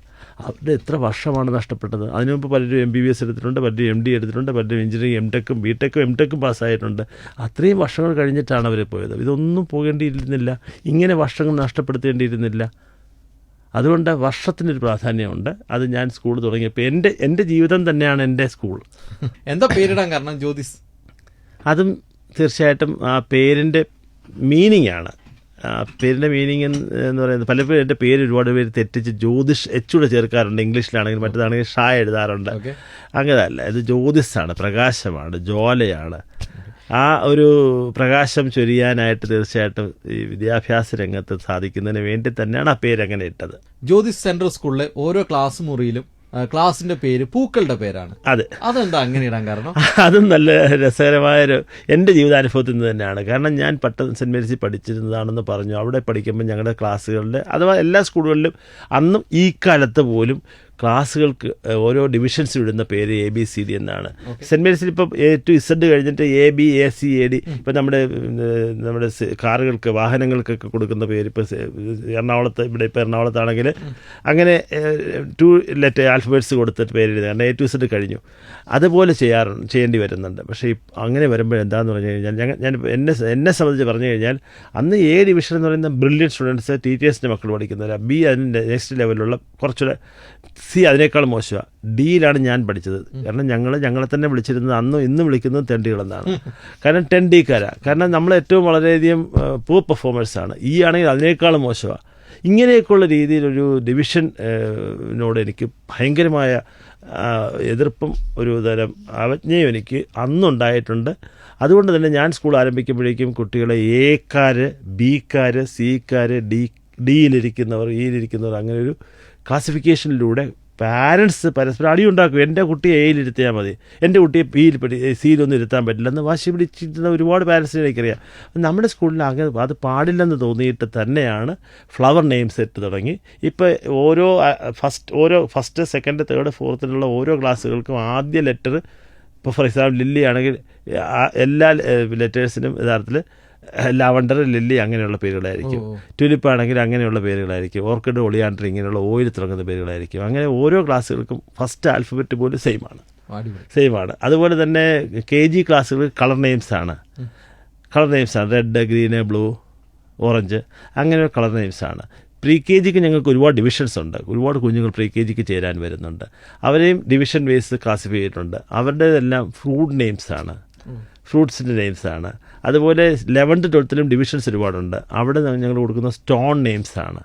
അവരുടെ എത്ര വർഷമാണ് നഷ്ടപ്പെട്ടത്. അതിനു മുമ്പ് പലരും MBBS എടുത്തിട്ടുണ്ട്, പലരും MD എടുത്തിട്ടുണ്ട്, പലരും എഞ്ചിനീയറിംഗ് M.Techും B.Techും M.Techും പാസ്സായിട്ടുണ്ട്. അത്രയും വർഷങ്ങൾ കഴിഞ്ഞിട്ടാണ് അവർ പോയത്. ഇതൊന്നും പോകേണ്ടിയിരുന്നില്ല, ഇങ്ങനെ വർഷങ്ങൾ നഷ്ടപ്പെടുത്തേണ്ടിയിരുന്നില്ല. അതുകൊണ്ട് വർഷത്തിനൊരു പ്രാധാന്യമുണ്ട്. അത് ഞാൻ സ്കൂൾ തുടങ്ങിയപ്പോൾ എൻ്റെ ജീവിതം തന്നെയാണ് എൻ്റെ സ്കൂൾ. എന്താ പേരിടാൻ കാരണം ജ്യോതിസ്? അതും തീർച്ചയായിട്ടും ആ പേരിൻ്റെ മീനിങ് ആണ്. പേരിൻ്റെ മീനിങ് എന്ന് പറയുന്നത് പലപ്പോഴും എൻ്റെ പേര് ഒരുപാട് പേര് തെറ്റിച്ച് ജ്യോതിഷ് എച്ചൂടെ ചേർക്കാറുണ്ട്. ഇംഗ്ലീഷിലാണെങ്കിൽ മറ്റേതാണെങ്കിൽ ഷാ എഴുതാറുണ്ട്. അങ്ങനെയല്ല, ഇത് ജ്യോതിസാണ്, പ്രകാശമാണ്, ജ്വാലയാണ്. ആ ഒരു പ്രകാശം ചൊരിയാനായിട്ട് തീർച്ചയായിട്ടും ഈ വിദ്യാഭ്യാസ രംഗത്ത് സാധിക്കുന്നതിന് വേണ്ടി തന്നെയാണ് ആ പേര് അങ്ങനെ ഇട്ടത്. ജ്യോതിസ് സെൻട്രൽ സ്കൂളിലെ ഓരോ ക്ലാസ് മുറിയിലും ക്ലാസിന്റെ പേര് പൂക്കളുടെ പേരാണ്. അതെന്താ അങ്ങനെ ഇടാൻ കാരണം? അതും നല്ല രസകരമായൊരു എൻ്റെ ജീവിതാനുഭവത്തിൽ നിന്ന് തന്നെയാണ്. കാരണം ഞാൻ സെൻറ് മേരീസിൽ പഠിച്ചിരുന്നതാണെന്ന് പറഞ്ഞു. അവിടെ പഠിക്കുമ്പോൾ ഞങ്ങളുടെ ക്ലാസ്സുകളിൽ അഥവാ എല്ലാ സ്കൂളുകളിലും അന്നും ഈ കാലത്ത് പോലും ക്ലാസ്സുകൾക്ക് ഓരോ ഡിവിഷൻസ് ഇടുന്ന പേര് ABCD എന്നാണ്. സെൻറ് മേരീസിൽ ഇപ്പം A to Z കഴിഞ്ഞിട്ട് AB AC AD. ഇപ്പം നമ്മുടെ കാറുകൾക്ക് വാഹനങ്ങൾക്കൊക്കെ കൊടുക്കുന്ന പേര് ഇപ്പോൾ എറണാകുളത്ത്, ഇവിടെ ഇപ്പോൾ എറണാകുളത്താണെങ്കിൽ അങ്ങനെ 2 letter ആൽഫബറ്റ്സ് കൊടുത്തിട്ട് പേര് എഴുതുക, കാരണം A to Z കഴിഞ്ഞു. അതുപോലെ ചെയ്യേണ്ടി വരുന്നുണ്ട്. പക്ഷേ അങ്ങനെ വരുമ്പോൾ എന്താണെന്ന് പറഞ്ഞു കഴിഞ്ഞാൽ ഞാൻ എന്നെ സംബന്ധിച്ച് പറഞ്ഞു കഴിഞ്ഞാൽ അന്ന് A ഡിവിഷൻ എന്ന് പറയുന്ന ബ്രില്യൻ സ്റ്റുഡൻസ്, ടീച്ചേഴ്സിൻ്റെ മക്കൾ പഠിക്കുന്നവരാണ്. B അതിൻ്റെ നെക്സ്റ്റ് ലെവലിലുള്ള കുറച്ചുകൂടെ, C അതിനേക്കാൾ മോശമാണ്. Dയിലാണ് ഞാൻ പഠിച്ചത്. കാരണം ഞങ്ങളെ തന്നെ വിളിച്ചിരുന്നത് അന്നും ഇന്നും വിളിക്കുന്നത് തെണ്ടികളെന്നാണ്. കാരണം 10Dക്കാരാണ്. കാരണം നമ്മൾ ഏറ്റവും വളരെയധികം പൂർ പെർഫോമേഴ്സാണ്. E ആണെങ്കിൽ അതിനേക്കാളും മോശമാണ്. ഇങ്ങനെയൊക്കെയുള്ള രീതിയിലൊരു ഡിവിഷനോട് എനിക്ക് ഭയങ്കരമായ എതിർപ്പും ഒരു തരം അവജ്ഞയും എനിക്ക് അന്നുണ്ടായിട്ടുണ്ട്. അതുകൊണ്ട് തന്നെ ഞാൻ സ്കൂൾ ആരംഭിക്കുമ്പോഴേക്കും കുട്ടികളെ Aക്കാർ, Bക്കാർ, Cക്കാർ, Dയിലിരിക്കുന്നവർ, Eയിലിരിക്കുന്നവർ, അങ്ങനെ ഒരു ക്ലാസിഫിക്കേഷനിലൂടെ പാരൻസ് പരസ്പരം അടി ഉണ്ടാക്കും. എൻ്റെ കുട്ടിയെ എയിലിരുത്തിയാൽ മതി, എൻ്റെ കുട്ടിയെ സിയിലൊന്നും ഇരുത്താൻ പറ്റില്ലെന്ന് വാശി പിടിച്ചിരുന്ന ഒരുപാട് പാരൻസിനെ എനിക്കറിയാം. നമ്മുടെ സ്കൂളിൽ അങ്ങനെ അത് പാടില്ലെന്ന് തോന്നിയിട്ട് തന്നെയാണ് ഫ്ലവർ നെയിം സെറ്റ് തുടങ്ങി. ഇപ്പോൾ ഓരോ ഫസ്റ്റ് സെക്കൻഡ് തേർഡ് ഫോർത്തിലുള്ള ഓരോ ക്ലാസ്സുകൾക്കും ആദ്യ ലെറ്റർ, ഇപ്പോൾ ഫോർ എക്സാമ്പിൾ ലില്ലി ആണെങ്കിൽ എല്ലാ ലെറ്റേഴ്സിനും യഥാർത്ഥത്തിൽ ലാവണ്ടർ, ലില്ലി അങ്ങനെയുള്ള പേരുകളായിരിക്കും. ട്യൂലിപ്പ് ആണെങ്കിൽ അങ്ങനെയുള്ള പേരുകളായിരിക്കും. ഓർക്കിഡ്, ഒളിയാണ്ടർ ഇങ്ങനെയുള്ള ഓയിൽ തുടങ്ങുന്ന പേരുകളായിരിക്കും. അങ്ങനെ ഓരോ ക്ലാസ്സുകൾക്കും ഫസ്റ്റ് ആൽഫബറ്റ് പോലും സെയിമാണ്. അതുപോലെ തന്നെ KG ക്ലാസ്സുകൾ കളർ നെയിംസാണ്. റെഡ്, ഗ്രീന്, ബ്ലൂ, ഓറഞ്ച് അങ്ങനെ കളർ നെയിംസാണ്. KG ഞങ്ങൾക്ക് ഒരുപാട് ഡിവിഷൻസ് ഉണ്ട്. ഒരുപാട് കുഞ്ഞുങ്ങൾ KG ചേരാൻ വരുന്നുണ്ട്. അവരെയും ഡിവിഷൻ വേസ് ക്ലാസിഫൈ ചെയ്തിട്ടുണ്ട്. അവരുടേതെല്ലാം ഫ്രൂട്ട്സിൻ്റെ നെയിംസാണ്. അതുപോലെ 11th 12th ഡിവിഷൻസ് ഒരുപാടുണ്ട്. അവിടെ ഞങ്ങൾ കൊടുക്കുന്ന സ്റ്റോൺ നെയിംസാണ്.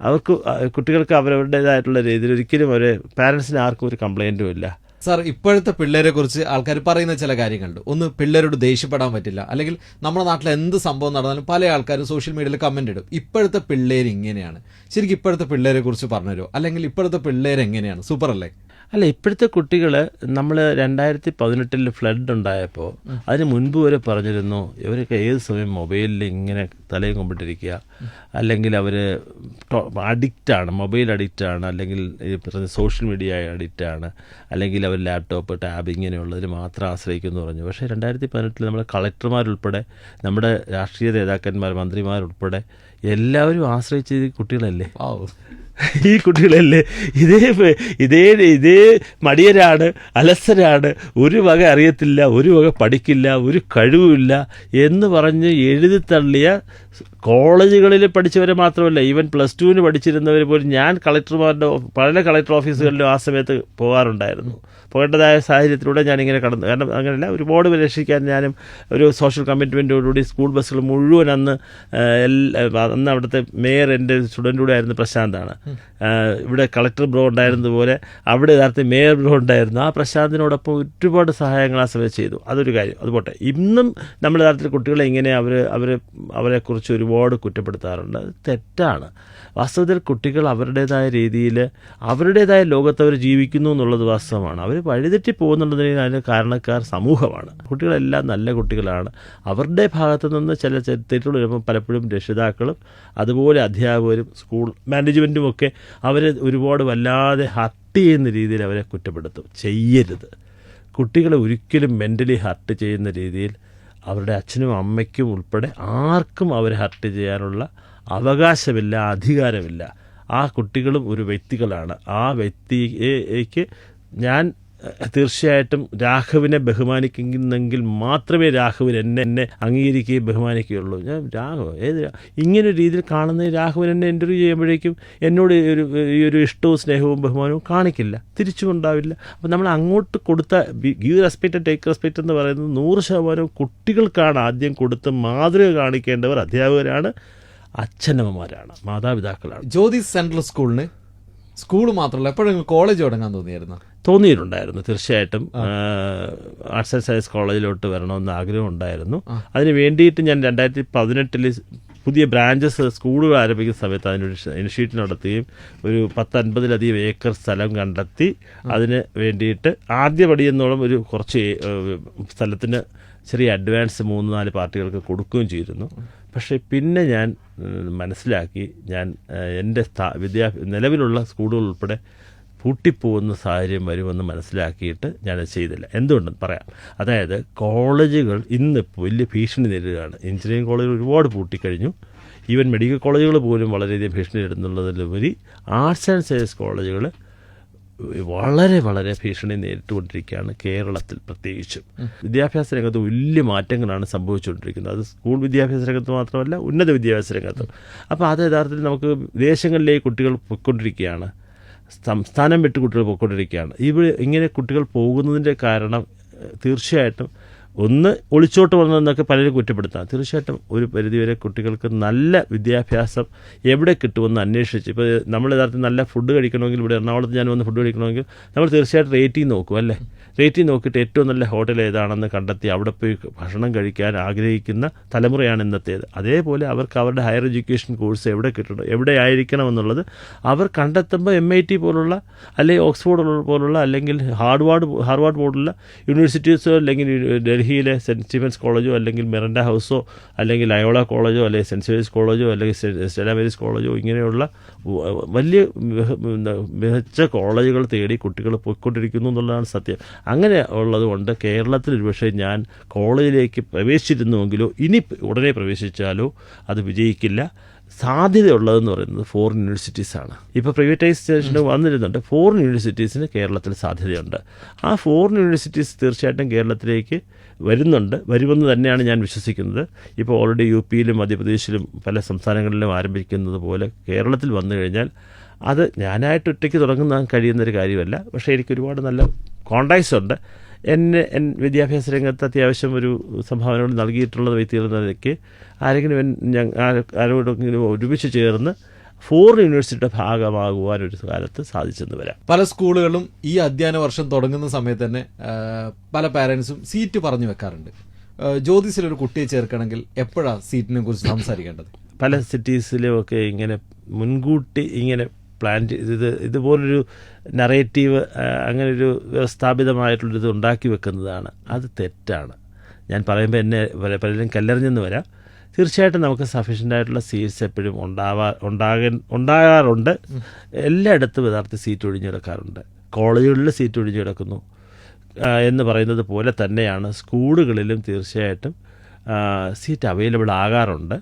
അവർക്ക് കുട്ടികൾക്ക് അവരവരുടേതായിട്ടുള്ള രീതിയിൽ ഒരിക്കലും ഒരു പാരൻസിന് ആർക്കും ഒരു കംപ്ലൈൻറ്റും ഇല്ല. സാർ, ഇപ്പോഴത്തെ പിള്ളേരെ കുറിച്ച് ആൾക്കാർ പറയുന്ന ചില കാര്യങ്ങളുണ്ട്. ഒന്ന്, പിള്ളേരോട് ദേഷ്യപ്പെടാൻ പറ്റില്ല, അല്ലെങ്കിൽ നമ്മുടെ നാട്ടിൽ എന്ത് സംഭവം നടന്നാലും പല ആൾക്കാരും സോഷ്യൽ മീഡിയയിൽ കമന്റ് ഇടും, ഇപ്പോഴത്തെ പിള്ളേർ ഇങ്ങനെയാണ്. ശരിക്കും ഇപ്പോഴത്തെ പിള്ളേരെ കുറിച്ച് പറഞ്ഞുതരുമോ? അല്ലെങ്കിൽ ഇപ്പോഴത്തെ പിള്ളേർ എങ്ങനെയാണ്? സൂപ്പർ അല്ലേ? അല്ല, ഇപ്പോഴത്തെ കുട്ടികൾ, നമ്മൾ 2018 ഫ്ലഡ് ഉണ്ടായപ്പോൾ അതിന് മുൻപ് വരെ പറഞ്ഞിരുന്നു ഇവരൊക്കെ ഏത് സമയം മൊബൈലിൽ ഇങ്ങനെ തലയും കൊണ്ടിട്ടിരിക്കുക, അല്ലെങ്കിൽ അവർ അഡിക്റ്റാണ്, മൊബൈൽ അഡിക്റ്റാണ്, അല്ലെങ്കിൽ ഈ പറഞ്ഞ സോഷ്യൽ മീഡിയ അഡിക്റ്റാണ്, അല്ലെങ്കിൽ അവർ ലാപ്ടോപ്പ്, ടാബ് ഇങ്ങനെയുള്ളതിൽ മാത്രം ആശ്രയിക്കുമെന്ന് പറഞ്ഞു. പക്ഷേ 2018 നമ്മുടെ കളക്ടർമാരുൾപ്പെടെ, നമ്മുടെ രാഷ്ട്രീയ നേതാക്കന്മാർ, മന്ത്രിമാരുൾപ്പെടെ എല്ലാവരും ആശ്രയിച്ചത് കുട്ടികളല്ലേ. ഈ കുട്ടികളല്ലേ ഇതേ മടിയരാണ്, അലസരാണ്, ഒരു വക അറിയത്തില്ല, ഒരു വക പഠിക്കില്ല, ഒരു കഴിവുമില്ല എന്ന് പറഞ്ഞ് എഴുതിത്തള്ളിയ കോളേജുകളിൽ പഠിച്ചവരെ മാത്രമല്ല, ഈവൻ +2 പഠിച്ചിരുന്നവർ പോലും, ഞാൻ പല കളക്ടർ ഓഫീസുകളിലും ആ സമയത്ത് പോകാറുണ്ടായിരുന്നു. പോകേണ്ടതായ സാഹചര്യത്തിലൂടെ ഞാനിങ്ങനെ കടന്നു. കാരണം അങ്ങനെയല്ല, ഒരുപാട് രക്ഷിക്കാൻ ഞാനും ഒരു സോഷ്യൽ കമ്മിറ്റ്മെൻറ്റോടുകൂടി സ്കൂൾ ബസ്സുകൾ മുഴുവൻ അന്ന് അവിടുത്തെ മേയർ എൻ്റെ സ്റ്റുഡൻ്റ് കൂടെ ആയിരുന്നു, പ്രശാന്താണ്. ഇവിടെ കളക്ടർ ബ്രോ ഉണ്ടായിരുന്നതുപോലെ അവിടെ യഥാർത്ഥത്തിൽ മേയർ ബ്രോ ഉണ്ടായിരുന്നു. ആ പ്രശാന്തിനോടൊപ്പം ഒരുപാട് സഹായങ്ങൾ ആ സമയത്ത് ചെയ്തു. അതൊരു കാര്യം. അതുപോട്ടെ, ഇന്നും നമ്മുടെ യഥാർത്ഥത്തിൽ കുട്ടികളെ ഇങ്ങനെ അവരെക്കുറിച്ച് ഒരുപാട് കുറ്റപ്പെടുത്താറുണ്ട്. അത് തെറ്റാണ്. വാസ്തവത്തിൽ കുട്ടികൾ അവരുടേതായ രീതിയിൽ അവരുടേതായ ലോകത്ത് അവർ ജീവിക്കുന്നു എന്നുള്ളത് വാസ്തവമാണ്. അവർ വഴിതെറ്റി പോകുന്നുള്ളതിന് അതിന് കാരണക്കാർ സമൂഹമാണ്. കുട്ടികളെല്ലാം നല്ല കുട്ടികളാണ്. അവരുടെ ഭാഗത്തു നിന്ന് ചില തെറ്റുകൾ വരുമ്പോൾ പലപ്പോഴും രക്ഷിതാക്കളും അതുപോലെ അധ്യാപകരും സ്കൂൾ മാനേജ്മെൻറ്റും ഒക്കെ അവരെ ഒരുപാട് വല്ലാതെ ഹർട്ട് ചെയ്യുന്ന രീതിയിൽ അവരെ കുറ്റപ്പെടുത്തും. ചെയ്യരുത്. കുട്ടികളെ ഒരിക്കലും മെൻ്റലി ഹർട്ട് ചെയ്യുന്ന രീതിയിൽ അവരുടെ അച്ഛനും അമ്മയ്ക്കും ഉൾപ്പെടെ ആർക്കും അവരെ ഹർട്ട് ചെയ്യാനുള്ള അവകാശമില്ല, അധികാരമില്ല. ആ കുട്ടികളും ഒരു വ്യക്തികളാണ്. ആ വ്യക്തിക്ക് ഞാൻ തീർച്ചയായിട്ടും രാഘവിനെ ബഹുമാനിക്കുന്നെങ്കിൽ മാത്രമേ രാഘവൻ എന്നെ അംഗീകരിക്കുകയും ബഹുമാനിക്കുകയുള്ളൂ. ഞാൻ ഇങ്ങനൊരു രീതിയിൽ കാണുന്ന രാഘവൻ എന്നെ ഇൻ്റർവ്യൂ ചെയ്യുമ്പോഴേക്കും എന്നോട് ഈ ഒരു ഇഷ്ടവും സ്നേഹവും ബഹുമാനവും കാണിക്കില്ല, തിരിച്ചും ഉണ്ടാവില്ല. അപ്പോൾ നമ്മൾ അങ്ങോട്ട് കൊടുത്ത ഗീവ് റെസ്പെക്റ്റ്, ടേക്ക് റെസ്പെക്റ്റ് എന്ന് പറയുന്നത് 100% കുട്ടികൾക്കാണ് ആദ്യം കൊടുത്ത് മാതൃക കാണിക്കേണ്ടവർ അധ്യാപകരാണ്, അച്ഛനമ്മമാരാണ്, മാതാപിതാക്കളാണ്. ജ്യോതി സെൻട്രൽ സ്കൂളിന് സ്കൂൾ മാത്രമല്ല, എപ്പോഴെങ്കിലും കോളേജ് തുടങ്ങാൻ തോന്നിയിട്ടുണ്ടായിരുന്നു. തീർച്ചയായിട്ടും ആർട്സ് ആൻഡ് സയൻസ് കോളേജിലോട്ട് വരണമെന്ന് ആഗ്രഹം ഉണ്ടായിരുന്നു. അതിന് വേണ്ടിയിട്ട് ഞാൻ 2018 പുതിയ ബ്രാഞ്ചസ് സ്കൂളുകൾ ആരംഭിക്കുന്ന സമയത്ത് അതിനൊരു ഇനിഷ്യേറ്റീവ് നടത്തുകയും ഒരു 10-50 ഏക്കർ സ്ഥലം കണ്ടെത്തി അതിന് വേണ്ടിയിട്ട് ആദ്യപടി എന്നോളം ഒരു കുറച്ച് സ്ഥലത്തിന് ചെറിയ അഡ്വാൻസ് 3-4 പാർട്ടികൾക്ക് കൊടുക്കുകയും ചെയ്തിരുന്നു. പക്ഷേ പിന്നെ ഞാൻ മനസ്സിലാക്കി, ഞാൻ എൻ്റെ നിലവിലുള്ള സ്കൂളുകൾ ഉൾപ്പെടെ പൂട്ടിപ്പോകുന്ന സാഹചര്യം വരുമെന്ന് മനസ്സിലാക്കിയിട്ട് ഞാനത് ചെയ്തില്ല. എന്തുകൊണ്ടെന്ന് പറയാം. അതായത് കോളേജുകൾ ഇന്ന് വലിയ ഭീഷണി നേരിടുകയാണ്. എഞ്ചിനീയറിംഗ് കോളേജുകൾ ഒരുപാട് പൂട്ടിക്കഴിഞ്ഞു. ഈവൻ മെഡിക്കൽ കോളേജുകൾ പോലും വളരെയധികം ഭീഷണി നേരിടുന്നുള്ളതിലുപരി ആർട്സ് ആൻഡ് സയൻസ് കോളേജുകൾ വളരെ ഭീഷണി നേരിട്ടുകൊണ്ടിരിക്കുകയാണ് കേരളത്തിൽ. പ്രത്യേകിച്ചും വിദ്യാഭ്യാസ രംഗത്ത് വലിയ മാറ്റങ്ങളാണ് സംഭവിച്ചുകൊണ്ടിരിക്കുന്നത്. അത് സ്കൂൾ വിദ്യാഭ്യാസ രംഗത്ത് മാത്രമല്ല, ഉന്നത വിദ്യാഭ്യാസ രംഗത്തും. അപ്പോൾ അത് യഥാർത്ഥത്തിൽ നമുക്ക് വിദേശങ്ങളിലേക്ക് കുട്ടികൾ പോയിക്കൊണ്ടിരിക്കുകയാണ്, സംസ്ഥാനം വിട്ട് കുട്ടികൾ പോയിക്കൊണ്ടിരിക്കുകയാണ്. ഇങ്ങനെ കുട്ടികൾ പോകുന്നതിൻ്റെ കാരണം തീർച്ചയായിട്ടും ഒന്ന് ഒളിച്ചോട്ട് വന്നതെന്നൊക്കെ പലരും കുറ്റപ്പെടുത്താം. തീർച്ചയായിട്ടും ഒരു പരിധിവരെ കുട്ടികൾക്ക് നല്ല വിദ്യാഭ്യാസം എവിടെ കിട്ടുമെന്ന് അന്വേഷിച്ച്, ഇപ്പോൾ നമ്മൾ യഥാർത്ഥത്തിൽ നല്ല ഫുഡ് കഴിക്കണമെങ്കിൽ, ഇവിടെ എറണാകുളത്ത് ഞാൻ വന്ന് ഫുഡ് കഴിക്കണമെങ്കിൽ നമ്മൾ തീർച്ചയായിട്ടും റേറ്റിംഗ് നോക്കും അല്ലേ. റേറ്റിംഗ് നോക്കിയിട്ട് ഏറ്റവും നല്ല ഹോട്ടൽ ഏതാണെന്ന് കണ്ടെത്തി അവിടെ പോയി ഭക്ഷണം കഴിക്കാൻ ആഗ്രഹിക്കുന്ന തലമുറയാണ് ഇന്നത്തേത്. അതേപോലെ അവർക്ക് അവരുടെ ഹയർ എഡ്യൂക്കേഷൻ കോഴ്സ് എവിടെ കിട്ടണം, എവിടെ ആയിരിക്കണം എന്നുള്ളത് അവർ കണ്ടെത്തുമ്പോൾ MIT പോലുള്ള അല്ലെങ്കിൽ ഓക്സ്ഫോർഡ് പോലുള്ള അല്ലെങ്കിൽ ഹാർവാർഡ് പോലുള്ള യൂണിവേഴ്സിറ്റീസോ അല്ലെങ്കിൽ ഡൽഹിയിലെ സെൻറ്റ് സ്റ്റീഫൻസ് കോളേജോ അല്ലെങ്കിൽ മെറൻഡ ഹൗസോ അല്ലെങ്കിൽ ലയോള കോളേജോ അല്ലെങ്കിൽ സെൻറ്റ് സേവിയേഴ്സ് കോളേജോ അല്ലെങ്കിൽ സ്റ്റെല്ല മേരീസ് കോളേജോ ഇങ്ങനെയുള്ള വലിയ മികച്ച കോളേജുകൾ തേടി കുട്ടികൾ പോയിക്കൊണ്ടിരിക്കുന്നു എന്നുള്ളതാണ് സത്യം. അങ്ങനെ ഉള്ളതുകൊണ്ട് കേരളത്തിൽ ഒരുപക്ഷെ ഞാൻ കോളേജിലേക്ക് പ്രവേശിച്ചിരുന്നുവെങ്കിലോ ഇനി ഉടനെ പ്രവേശിച്ചാലോ അത് വിജയിക്കില്ല. സാധ്യതയുള്ളതെന്ന് പറയുന്നത് ഫോറിൻ യൂണിവേഴ്സിറ്റീസാണ്. ഇപ്പോൾ പ്രൈവറ്റൈസേഷന് വന്നിരുന്നുണ്ട്. ഫോറിൻ യൂണിവേഴ്സിറ്റീസിന് കേരളത്തിൽ സാധ്യതയുണ്ട്. ആ ഫോറിൻ യൂണിവേഴ്സിറ്റീസ് തീർച്ചയായിട്ടും കേരളത്തിലേക്ക് വരുമെന്ന് തന്നെയാണ് ഞാൻ വിശ്വസിക്കുന്നത്. ഇപ്പോൾ ഓൾറെഡി UP-യിലും മധ്യപ്രദേശിലും പല സംസ്ഥാനങ്ങളിലും ആരംഭിക്കുന്നത് പോലെ കേരളത്തിൽ വന്നു കഴിഞ്ഞാൽ അത് ഞാനായിട്ട് ഒറ്റയ്ക്ക് തുടങ്ങുന്ന കഴിയുന്നൊരു കാര്യമല്ല. പക്ഷേ എനിക്ക് ഒരുപാട് നല്ല കോണ്ടാക്ട്സ് ഉണ്ട്. വിദ്യാഭ്യാസ രംഗത്ത് അത്യാവശ്യം ഒരു സംഭാവനകൾ നൽകിയിട്ടുള്ള വ്യക്തികളുടെ നിലയ്ക്ക് ആരോടെങ്കിലും ഒരുമിച്ച് ചേർന്ന് ഫോറിൻ യൂണിവേഴ്സിറ്റിയുടെ ഭാഗമാകുവാൻ ഒരു കാലത്ത് സാധിച്ചെന്ന് വരാം. പല സ്കൂളുകളും ഈ അധ്യയന വർഷം തുടങ്ങുന്ന സമയത്ത് തന്നെ പല പാരൻസും സീറ്റ് പറഞ്ഞു വെക്കാറുണ്ട്. ജ്യോതിസിലൊരു കുട്ടിയെ ചേർക്കണമെങ്കിൽ എപ്പോഴാണ് സീറ്റിനെ കുറിച്ച് സംസാരിക്കേണ്ടത്? പല സിറ്റീസിലുമൊക്കെ ഇങ്ങനെ മുൻകൂട്ടി ഇങ്ങനെ പ്ലാൻ ചെയ്ത് ഇതുപോലൊരു നറേറ്റീവ് അങ്ങനൊരു വ്യവസ്ഥാപിതമായിട്ടുള്ളൊരിത് ഉണ്ടാക്കി വെക്കുന്നതാണ്. അത് തെറ്റാണ്. ഞാൻ പറയുമ്പോൾ എന്നെ പലരും കല്ലെറിഞ്ഞെന്ന് വരാം. തീർച്ചയായിട്ടും നമുക്ക് സഫീഷ്യൻ്റ് ആയിട്ടുള്ള സീറ്റ്സ് എപ്പോഴും ഉണ്ടാകാറുണ്ട്. എല്ലായിടത്തും യഥാർത്ഥ സീറ്റ് ഒഴിഞ്ഞു കിടക്കാറുണ്ട്. കോളേജുകളിൽ സീറ്റ് ഒഴിഞ്ഞു കിടക്കുന്നു എന്ന് പറയുന്നത് പോലെ തന്നെയാണ് സ്കൂളുകളിലും തീർച്ചയായിട്ടും സീറ്റ് അവൈലബിൾ ആകാറുണ്ട്.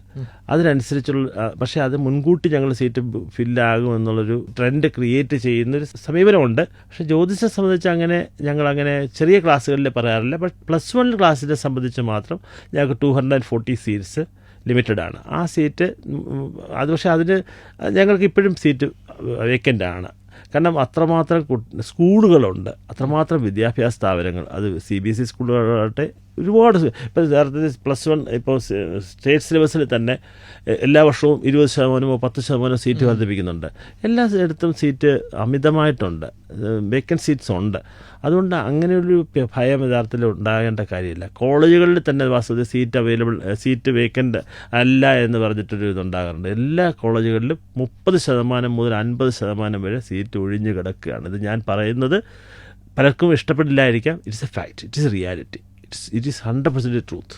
അതിനനുസരിച്ചുള്ള പക്ഷേ അത് മുൻകൂട്ടി ഞങ്ങൾ സീറ്റ് ഫില്ലാകുമെന്നുള്ളൊരു ട്രെൻഡ് ക്രിയേറ്റ് ചെയ്യുന്നൊരു സമീപനമുണ്ട്. പക്ഷേ ജ്യോതിഷത്തെ സംബന്ധിച്ച് ഞങ്ങളങ്ങനെ ചെറിയ ക്ലാസ്സുകളിൽ പറയാറില്ല. ബട്ട് +1 ക്ലാസ്സിനെ സംബന്ധിച്ച് മാത്രം ഞങ്ങൾക്ക് 240 സീറ്റ്സ് ലിമിറ്റഡ് ആണ്. ആ സീറ്റ് അത് പക്ഷേ അതിന് ഞങ്ങൾക്ക് ഇപ്പോഴും സീറ്റ് വേക്കൻ്റാണ്. കാരണം അത്രമാത്രം സ്കൂളുകളുണ്ട്, അത്രമാത്രം വിദ്യാഭ്യാസ സ്ഥാപനങ്ങൾ. അത് CBSE സ്കൂളുകളാകട്ടെ ഒരുപാട്. ഇപ്പോൾ യഥാർത്ഥത്തിൽ +1 ഇപ്പോൾ സ്റ്റേറ്റ് സിലബസിൽ തന്നെ എല്ലാ വർഷവും 20% 10% സീറ്റ് വർദ്ധിപ്പിക്കുന്നുണ്ട്. എല്ലാ ഇടത്തും സീറ്റ് അമിതമായിട്ടുണ്ട്, വേക്കൻറ്റ് സീറ്റ്സ് ഉണ്ട്. അതുകൊണ്ട് അങ്ങനെയൊരു ഭയം യഥാർത്ഥത്തിൽ ഉണ്ടാകേണ്ട കാര്യമില്ല. കോളേജുകളിൽ തന്നെ വാസ്തവത്തിൽ സീറ്റ് വേക്കൻ്റ് അല്ല എന്ന് പറഞ്ഞിട്ടൊരു ഇതുണ്ടാകാറുണ്ട്. എല്ലാ കോളേജുകളിലും 30% മുതൽ 50% വരെ സീറ്റ് ഒഴിഞ്ഞു കിടക്കുകയാണ്. ഇത് ഞാൻ പറയുന്നത് പലർക്കും ഇഷ്ടപ്പെടില്ലായിരിക്കാം. It's a fact, it's a reality, it is 100% truth.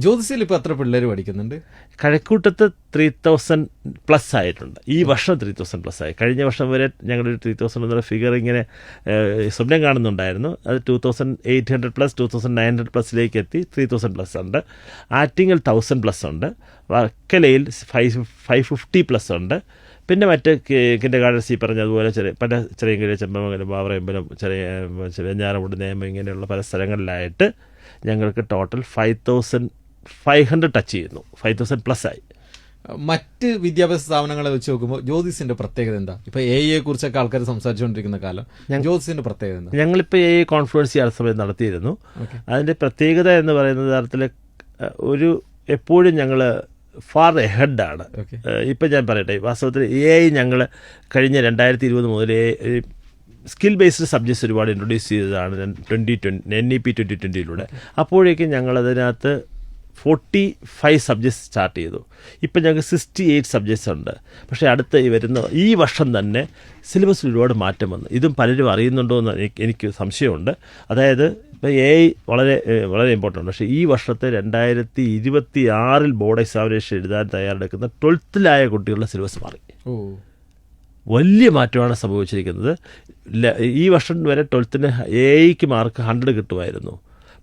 ജ്യോതിസിൽ ഇപ്പോൾ എത്ര പിള്ളേർ പഠിക്കുന്നുണ്ട്? കഴക്കൂട്ടത്ത് 3000+ ആയിട്ടുണ്ട്. ഈ വർഷം 3000+ ആയി. കഴിഞ്ഞ വർഷം വരെ ഞങ്ങളൊരു 3000 എന്നുള്ള ഫിഗർ ഇങ്ങനെ സ്വപ്നം കാണുന്നുണ്ടായിരുന്നു. അത് 2800+, 2900+ലേക്ക് എത്തി 3000+ ഉണ്ട്. ആറ്റിങ്ങൽ 1000+ ഉണ്ട്. വർക്കലയിൽ 550+ ഉണ്ട്. പിന്നെ മറ്റ് കിൻഡർഗാർട്ടൻസ് ഈ പറഞ്ഞതുപോലെ ചെറിയ ചെമ്പമംഗലം, ബാവറയമ്പലം, വെഞ്ഞാറമൂട്, നേമം ഇങ്ങനെയുള്ള പല സ്ഥലങ്ങളിലായിട്ട് ഞങ്ങൾക്ക് ടോട്ടൽ 5500 ടച്ച് ചെയ്യുന്നു. 5000+ ആയി. മറ്റ് വിദ്യാഭ്യാസ സ്ഥാപനങ്ങളെ വെച്ച് നോക്കുമ്പോൾ ജ്യോതിസിന്റെ പ്രത്യേകത എന്താ? ഇപ്പോൾ AI കുറിച്ചൊക്കെ ആൾക്കാർ സംസാരിച്ചുകൊണ്ടിരിക്കുന്ന കാലം, ജ്യോതിസിന്റെ പ്രത്യേകത എന്താ? ഞങ്ങളിപ്പോൾ AI കോൺഫറൻസ് ഈ സമയം നടത്തിയിരുന്നു. അതിൻ്റെ പ്രത്യേകത എന്ന് പറയുന്ന തരത്തിൽ എപ്പോഴും ഞങ്ങൾ ഫാർ എഹെഡാണ്. ഇപ്പം ഞാൻ പറയട്ടെ, വാസ്തവത്തിൽ AI ഞങ്ങൾ കഴിഞ്ഞ 2020 മുതൽ സ്കിൽ ബേസ്ഡ് സബ്ജക്ട്സ് ഒരുപാട് ഇൻട്രൊഡ്യൂസ് ചെയ്തതാണ്. NEP 2020 അപ്പോഴേക്കും ഞങ്ങളതിനകത്ത് 45 സബ്ജക്ട്സ് സ്റ്റാർട്ട് ചെയ്തു. ഇപ്പം ഞങ്ങൾക്ക് 68 സബ്ജക്ട്സ് ഉണ്ട്. പക്ഷേ ഈ വർഷം തന്നെ സിലബസിൽ ഒരുപാട് മാറ്റം വന്നു. ഇതും പലരും അറിയുന്നുണ്ടോ എന്ന് എനിക്ക് സംശയമുണ്ട്. അതായത് ഇപ്പോൾ AI വളരെ വളരെ ഇമ്പോർട്ടൻ്റ്. പക്ഷേ ഈ വർഷത്തെ 2026 ബോർഡ് എക്സാമിനേഷൻ എഴുതാൻ തയ്യാറെടുക്കുന്ന 12th കുട്ടികളുടെ സിലബസ് മാറി. വലിയ മാറ്റമാണ് സംഭവിച്ചിരിക്കുന്നത്. ഈ വർഷം വരെ 12th AIക്ക് മാർക്ക് 100 കിട്ടുമായിരുന്നു.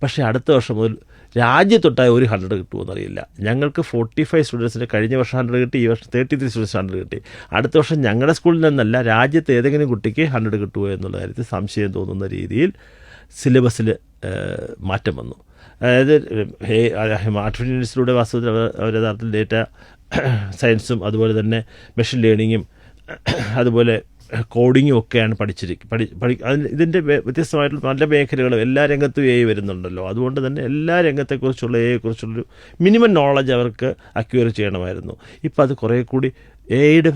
പക്ഷേ അടുത്ത വർഷം മുതൽ രാജ്യത്തൊട്ടായ ഒരു 100 കിട്ടുമെന്നറിയില്ല. ഞങ്ങൾക്ക് 45 സ്റ്റുഡൻസിന് കഴിഞ്ഞ വർഷം 100 കിട്ടി. ഈ വർഷം 33 സ്റ്റുഡൻസ് 100 കിട്ടി. അടുത്ത വർഷം ഞങ്ങളുടെ സ്കൂളിൽ നിന്നല്ല, രാജ്യത്ത് ഏതെങ്കിലും കുട്ടിക്ക് 100 കിട്ടുമോ എന്നുള്ള കാര്യത്തിൽ സംശയം തോന്നുന്ന രീതിയിൽ സിലബസിൽ മാറ്റം വന്നു. അതായത് ആർട്ടിഫിഷ്യൽ ഇൻ്റലിജൻസിലൂടെ വാസ്തവത്തിൽ അവർ യഥാർത്ഥത്തിൽ ഡേറ്റ സയൻസും അതുപോലെ തന്നെ മെഷീൻ ലേണിങ്ങും അതുപോലെ കോഡിങ്ങും ഒക്കെയാണ് ഇതിൻ്റെ വ്യത്യസ്തമായിട്ടുള്ള നല്ല മേഖലകളും എല്ലാ രംഗത്തും AI വരുന്നുണ്ടല്ലോ. അതുകൊണ്ട് തന്നെ എല്ലാ രംഗത്തെക്കുറിച്ചുള്ള AI-യെക്കുറിച്ചുള്ളൊരു മിനിമം നോളജ് അവർക്ക് അക്വയർ ചെയ്യണമായിരുന്നു. ഇപ്പം അത് കുറേ കൂടി AI-യുടെ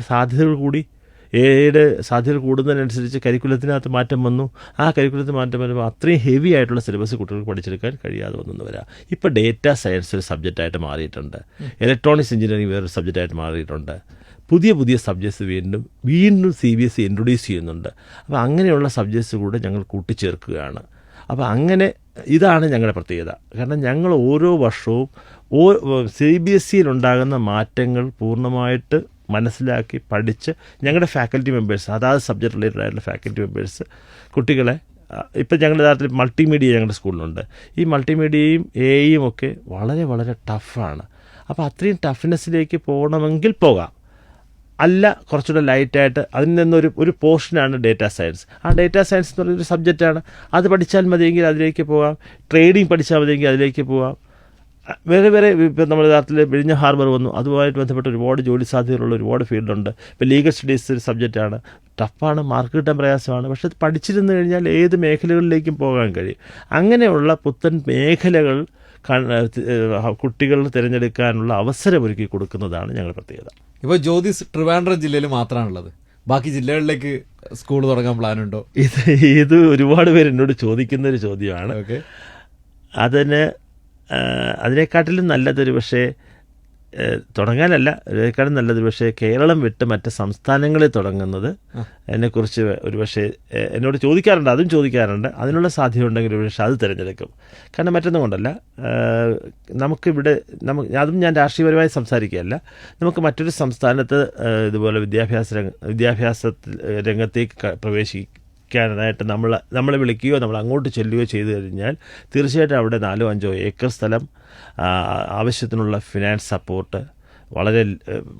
സാധ്യതകൾ കൂടുന്നതിനനുസരിച്ച് കരിക്കുലത്തിനകത്ത് മാറ്റം വന്നു. ആ കരിക്കുലത്തിൽ മാറ്റം വരുമ്പോൾ അത്രയും ഹെവി ആയിട്ടുള്ള സിലബസ് കുട്ടികൾക്ക് പഠിച്ചെടുക്കാൻ കഴിയാതെ വന്നു വരാം. ഇപ്പോൾ ഡേറ്റ സയൻസ് ഒരു സബ്ജക്റ്റായിട്ട് മാറിയിട്ടുണ്ട്. ഇലക്ട്രോണിക്സ് എഞ്ചിനീയറിംഗ് വേറൊരു സബ്ജക്റ്റായിട്ട് മാറിയിട്ടുണ്ട്. പുതിയ സബ്ജക്ട്സ് വീണ്ടും CBSE ഇൻട്രൊഡ്യൂസ് ചെയ്യുന്നുണ്ട്. അപ്പോൾ അങ്ങനെയുള്ള സബ്ജക്ട്സ് കൂടെ ഞങ്ങൾ കൂട്ടിച്ചേർക്കുകയാണ്. അപ്പോൾ അങ്ങനെ ഇതാണ് ഞങ്ങളുടെ പ്രത്യേകത. കാരണം ഞങ്ങൾ ഓരോ വർഷവും CBSEയിലുണ്ടാകുന്ന മാറ്റങ്ങൾ പൂർണ്ണമായിട്ട് മനസ്സിലാക്കി പഠിച്ച് ഞങ്ങളുടെ ഫാക്കൽറ്റി മെമ്പേഴ്സ്, അതാത് സബ്ജക്റ്റ് റിലേറ്റഡ് ആയിട്ടുള്ള ഫാക്കൽറ്റി മെമ്പേഴ്സ് കുട്ടികളെ ഇപ്പം ഞങ്ങളുടെ യഥാർത്ഥത്തിൽ മൾട്ടിമീഡിയ ഞങ്ങളുടെ സ്കൂളിലുണ്ട്. ഈ മൾട്ടിമീഡിയയും AI-യും ഒക്കെ വളരെ വളരെ ടഫാണ്. അപ്പോൾ അത്രയും ടഫ്നെസ്സിലേക്ക് പോകണമെങ്കിൽ പോകാം. അല്ല കുറച്ചുകൂടെ ലൈറ്റായിട്ട് അതിൽ നിന്നൊരു പോർഷനാണ് ഡേറ്റാ സയൻസ്. ആ ഡേറ്റാ സയൻസ് എന്ന് പറയുന്നൊരു സബ്ജക്റ്റാണ്. അത് പഠിച്ചാൽ മതിയെങ്കിൽ അതിലേക്ക് പോകാം. ട്രേഡിംഗ് പഠിച്ചാൽ മതിയെങ്കിൽ അതിലേക്ക് പോകാം. വേറെ ഇപ്പം നമ്മുടെ യഥാർത്ഥത്തിൽ വിഴിഞ്ഞ ഹാർബർ വന്നു. അതുമായിട്ട് ബന്ധപ്പെട്ട് ഒരുപാട് ജോലി സാധ്യതകളുള്ള ഒരുപാട് ഫീൽഡുണ്ട്. ഇപ്പോൾ ലീഗൽ സ്റ്റഡീസ് ഒരു സബ്ജക്റ്റാണ്. ടഫാണ്, മാർക്ക് കിട്ടാൻ പ്രയാസമാണ്. പക്ഷെ അത് പഠിച്ചിരുന്നു കഴിഞ്ഞാൽ ഏത് മേഖലകളിലേക്കും പോകാൻ കഴിയും. അങ്ങനെയുള്ള പുത്തൻ മേഖലകൾ കുട്ടികൾ തിരഞ്ഞെടുക്കാനുള്ള അവസരമൊരുക്കി കൊടുക്കുന്നതാണ് ഞങ്ങളുടെ പ്രത്യേകത. ഇപ്പോൾ ജ്യോതിസ് ട്രിവാൻഡ്രം ജില്ലയിൽ മാത്രമാണുള്ളത്. ബാക്കി ജില്ലകളിലേക്ക് സ്കൂൾ തുടങ്ങാൻ പ്ലാനുണ്ടോ? ഇത് ഒരുപാട് പേര് എന്നോട് ചോദിക്കുന്നൊരു ചോദ്യമാണ്. അതിനെക്കാട്ടിലും നല്ലതൊരു പക്ഷേ തുടങ്ങാനല്ല, അതിനേക്കാളും നല്ലതൊരു പക്ഷേ കേരളം വിട്ട് മറ്റ് സംസ്ഥാനങ്ങളിൽ തുടങ്ങുന്നത് എന്നെക്കുറിച്ച് ഒരു പക്ഷേ എന്നോട് ചോദിക്കാറുണ്ട്. അതും ചോദിക്കാറുണ്ട്. അതിനുള്ള സാധ്യത ഉണ്ടെങ്കിൽ ഒരു പക്ഷേ അത് തിരഞ്ഞെടുക്കും. കാരണം മറ്റൊന്നും കൊണ്ടല്ല, നമുക്കിവിടെ അതും ഞാൻ രാഷ്ട്രീയപരമായി സംസാരിക്കുകയല്ല. നമുക്ക് മറ്റൊരു സംസ്ഥാനത്ത് ഇതുപോലെ വിദ്യാഭ്യാസ രംഗത്തേക്ക് പ്രവേശിക്കാനായിട്ട് നമ്മളെ വിളിക്കുകയോ നമ്മൾ അങ്ങോട്ട് ചെല്ലുകയോ ചെയ്തു കഴിഞ്ഞാൽ തീർച്ചയായിട്ടും അവിടെ 4-5 ഏക്കർ സ്ഥലം, ആവശ്യത്തിനുള്ള ഫിനാൻസ് സപ്പോർട്ട്,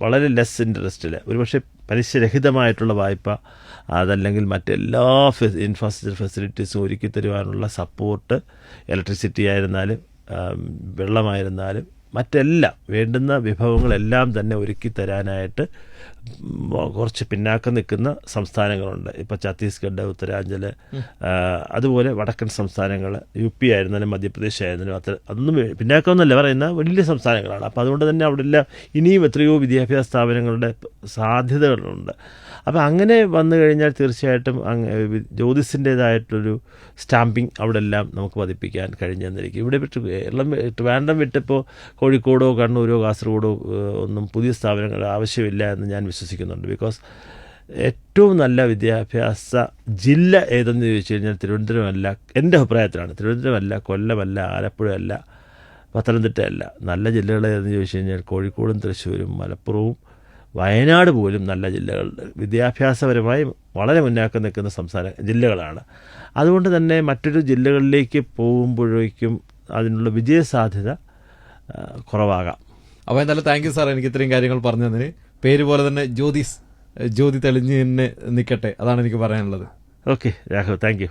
വളരെ ലെസ് ഇൻട്രസ്റ്റിൽ, ഒരുപക്ഷെ പലിശരഹിതമായിട്ടുള്ള വായ്പ, അതല്ലെങ്കിൽ മറ്റെല്ലാ ഇൻഫ്രാസ്ട്രക്ചർ ഫെസിലിറ്റീസും ഒരുക്കി തരുവാനുള്ള സപ്പോർട്ട്, ഇലക്ട്രിസിറ്റി ആയിരുന്നാലും വെള്ളമായിരുന്നാലും മറ്റെല്ലാം വേണ്ടുന്ന വിഭവങ്ങളെല്ലാം തന്നെ ഒരുക്കി തരാനായിട്ട് കുറച്ച് പിന്നാക്കം നിൽക്കുന്ന സംസ്ഥാനങ്ങളുണ്ട്. ഇപ്പോൾ ഛത്തീസ്ഗഡ്, ഉത്തരാഞ്ചൽ, അതുപോലെ വടക്കൻ സംസ്ഥാനങ്ങൾ, UP ആയിരുന്നാലും മധ്യപ്രദേശ് ആയിരുന്നാലും അതൊന്നും പിന്നാക്കം എന്നല്ല പറയുന്ന വലിയ സംസ്ഥാനങ്ങളാണ്. അപ്പോൾ അതുകൊണ്ട് തന്നെ അവിടെ എല്ലാം ഇനിയും എത്രയോ വിദ്യാഭ്യാസ സ്ഥാപനങ്ങളുടെ സാധ്യതകളുണ്ട്. അപ്പോൾ അങ്ങനെ വന്നു കഴിഞ്ഞാൽ തീർച്ചയായിട്ടും ജ്യോതിസിൻ്റേതായിട്ടൊരു സ്റ്റാമ്പിങ് അവിടെ എല്ലാം നമുക്ക് പതിപ്പിക്കാൻ കഴിഞ്ഞെന്നിരിക്കും. ഇവിടെ ട്രിവാൻഡ്രം വിട്ടിപ്പോൾ കോഴിക്കോടോ കണ്ണൂരോ കാസർഗോഡോ ഒന്നും പുതിയ സ്ഥാപനങ്ങൾ ആവശ്യമില്ല എന്ന് ഞാൻ വിശ്വസിക്കുന്നുണ്ട്. ബിക്കോസ് ഏറ്റവും നല്ല വിദ്യാഭ്യാസ ജില്ല ഏതെന്ന് ചോദിച്ചു കഴിഞ്ഞാൽ തിരുവനന്തപുരമല്ല, എൻ്റെ അഭിപ്രായത്തിലാണ്. തിരുവനന്തപുരമല്ല, കൊല്ലമല്ല, ആലപ്പുഴയല്ല, പത്തനംതിട്ടയല്ല. നല്ല ജില്ലകൾ ഏതെന്ന് ചോദിച്ചു കഴിഞ്ഞാൽ കോഴിക്കോടും തൃശ്ശൂരും മലപ്പുറവും വയനാട് പോലും നല്ല ജില്ലകളുണ്ട്. വിദ്യാഭ്യാസപരമായി വളരെ മുന്നാക്കം നിൽക്കുന്ന ജില്ലകളാണ്. അതുകൊണ്ട് തന്നെ മറ്റൊരു ജില്ലകളിലേക്ക് പോകുമ്പോഴേക്കും അതിനുള്ള വിജയസാധ്യത കുറവാകാം. അപ്പോൾ എന്തായാലും താങ്ക് യു സാർ, എനിക്ക് ഇത്രയും കാര്യങ്ങൾ പറഞ്ഞു തന്നതിന്. പേര് പോലെ തന്നെ ജ്യോതി തെളിഞ്ഞ് തന്നെ നിൽക്കട്ടെ, അതാണ് എനിക്ക് പറയാനുള്ളത്. Okay Raghav, thank you.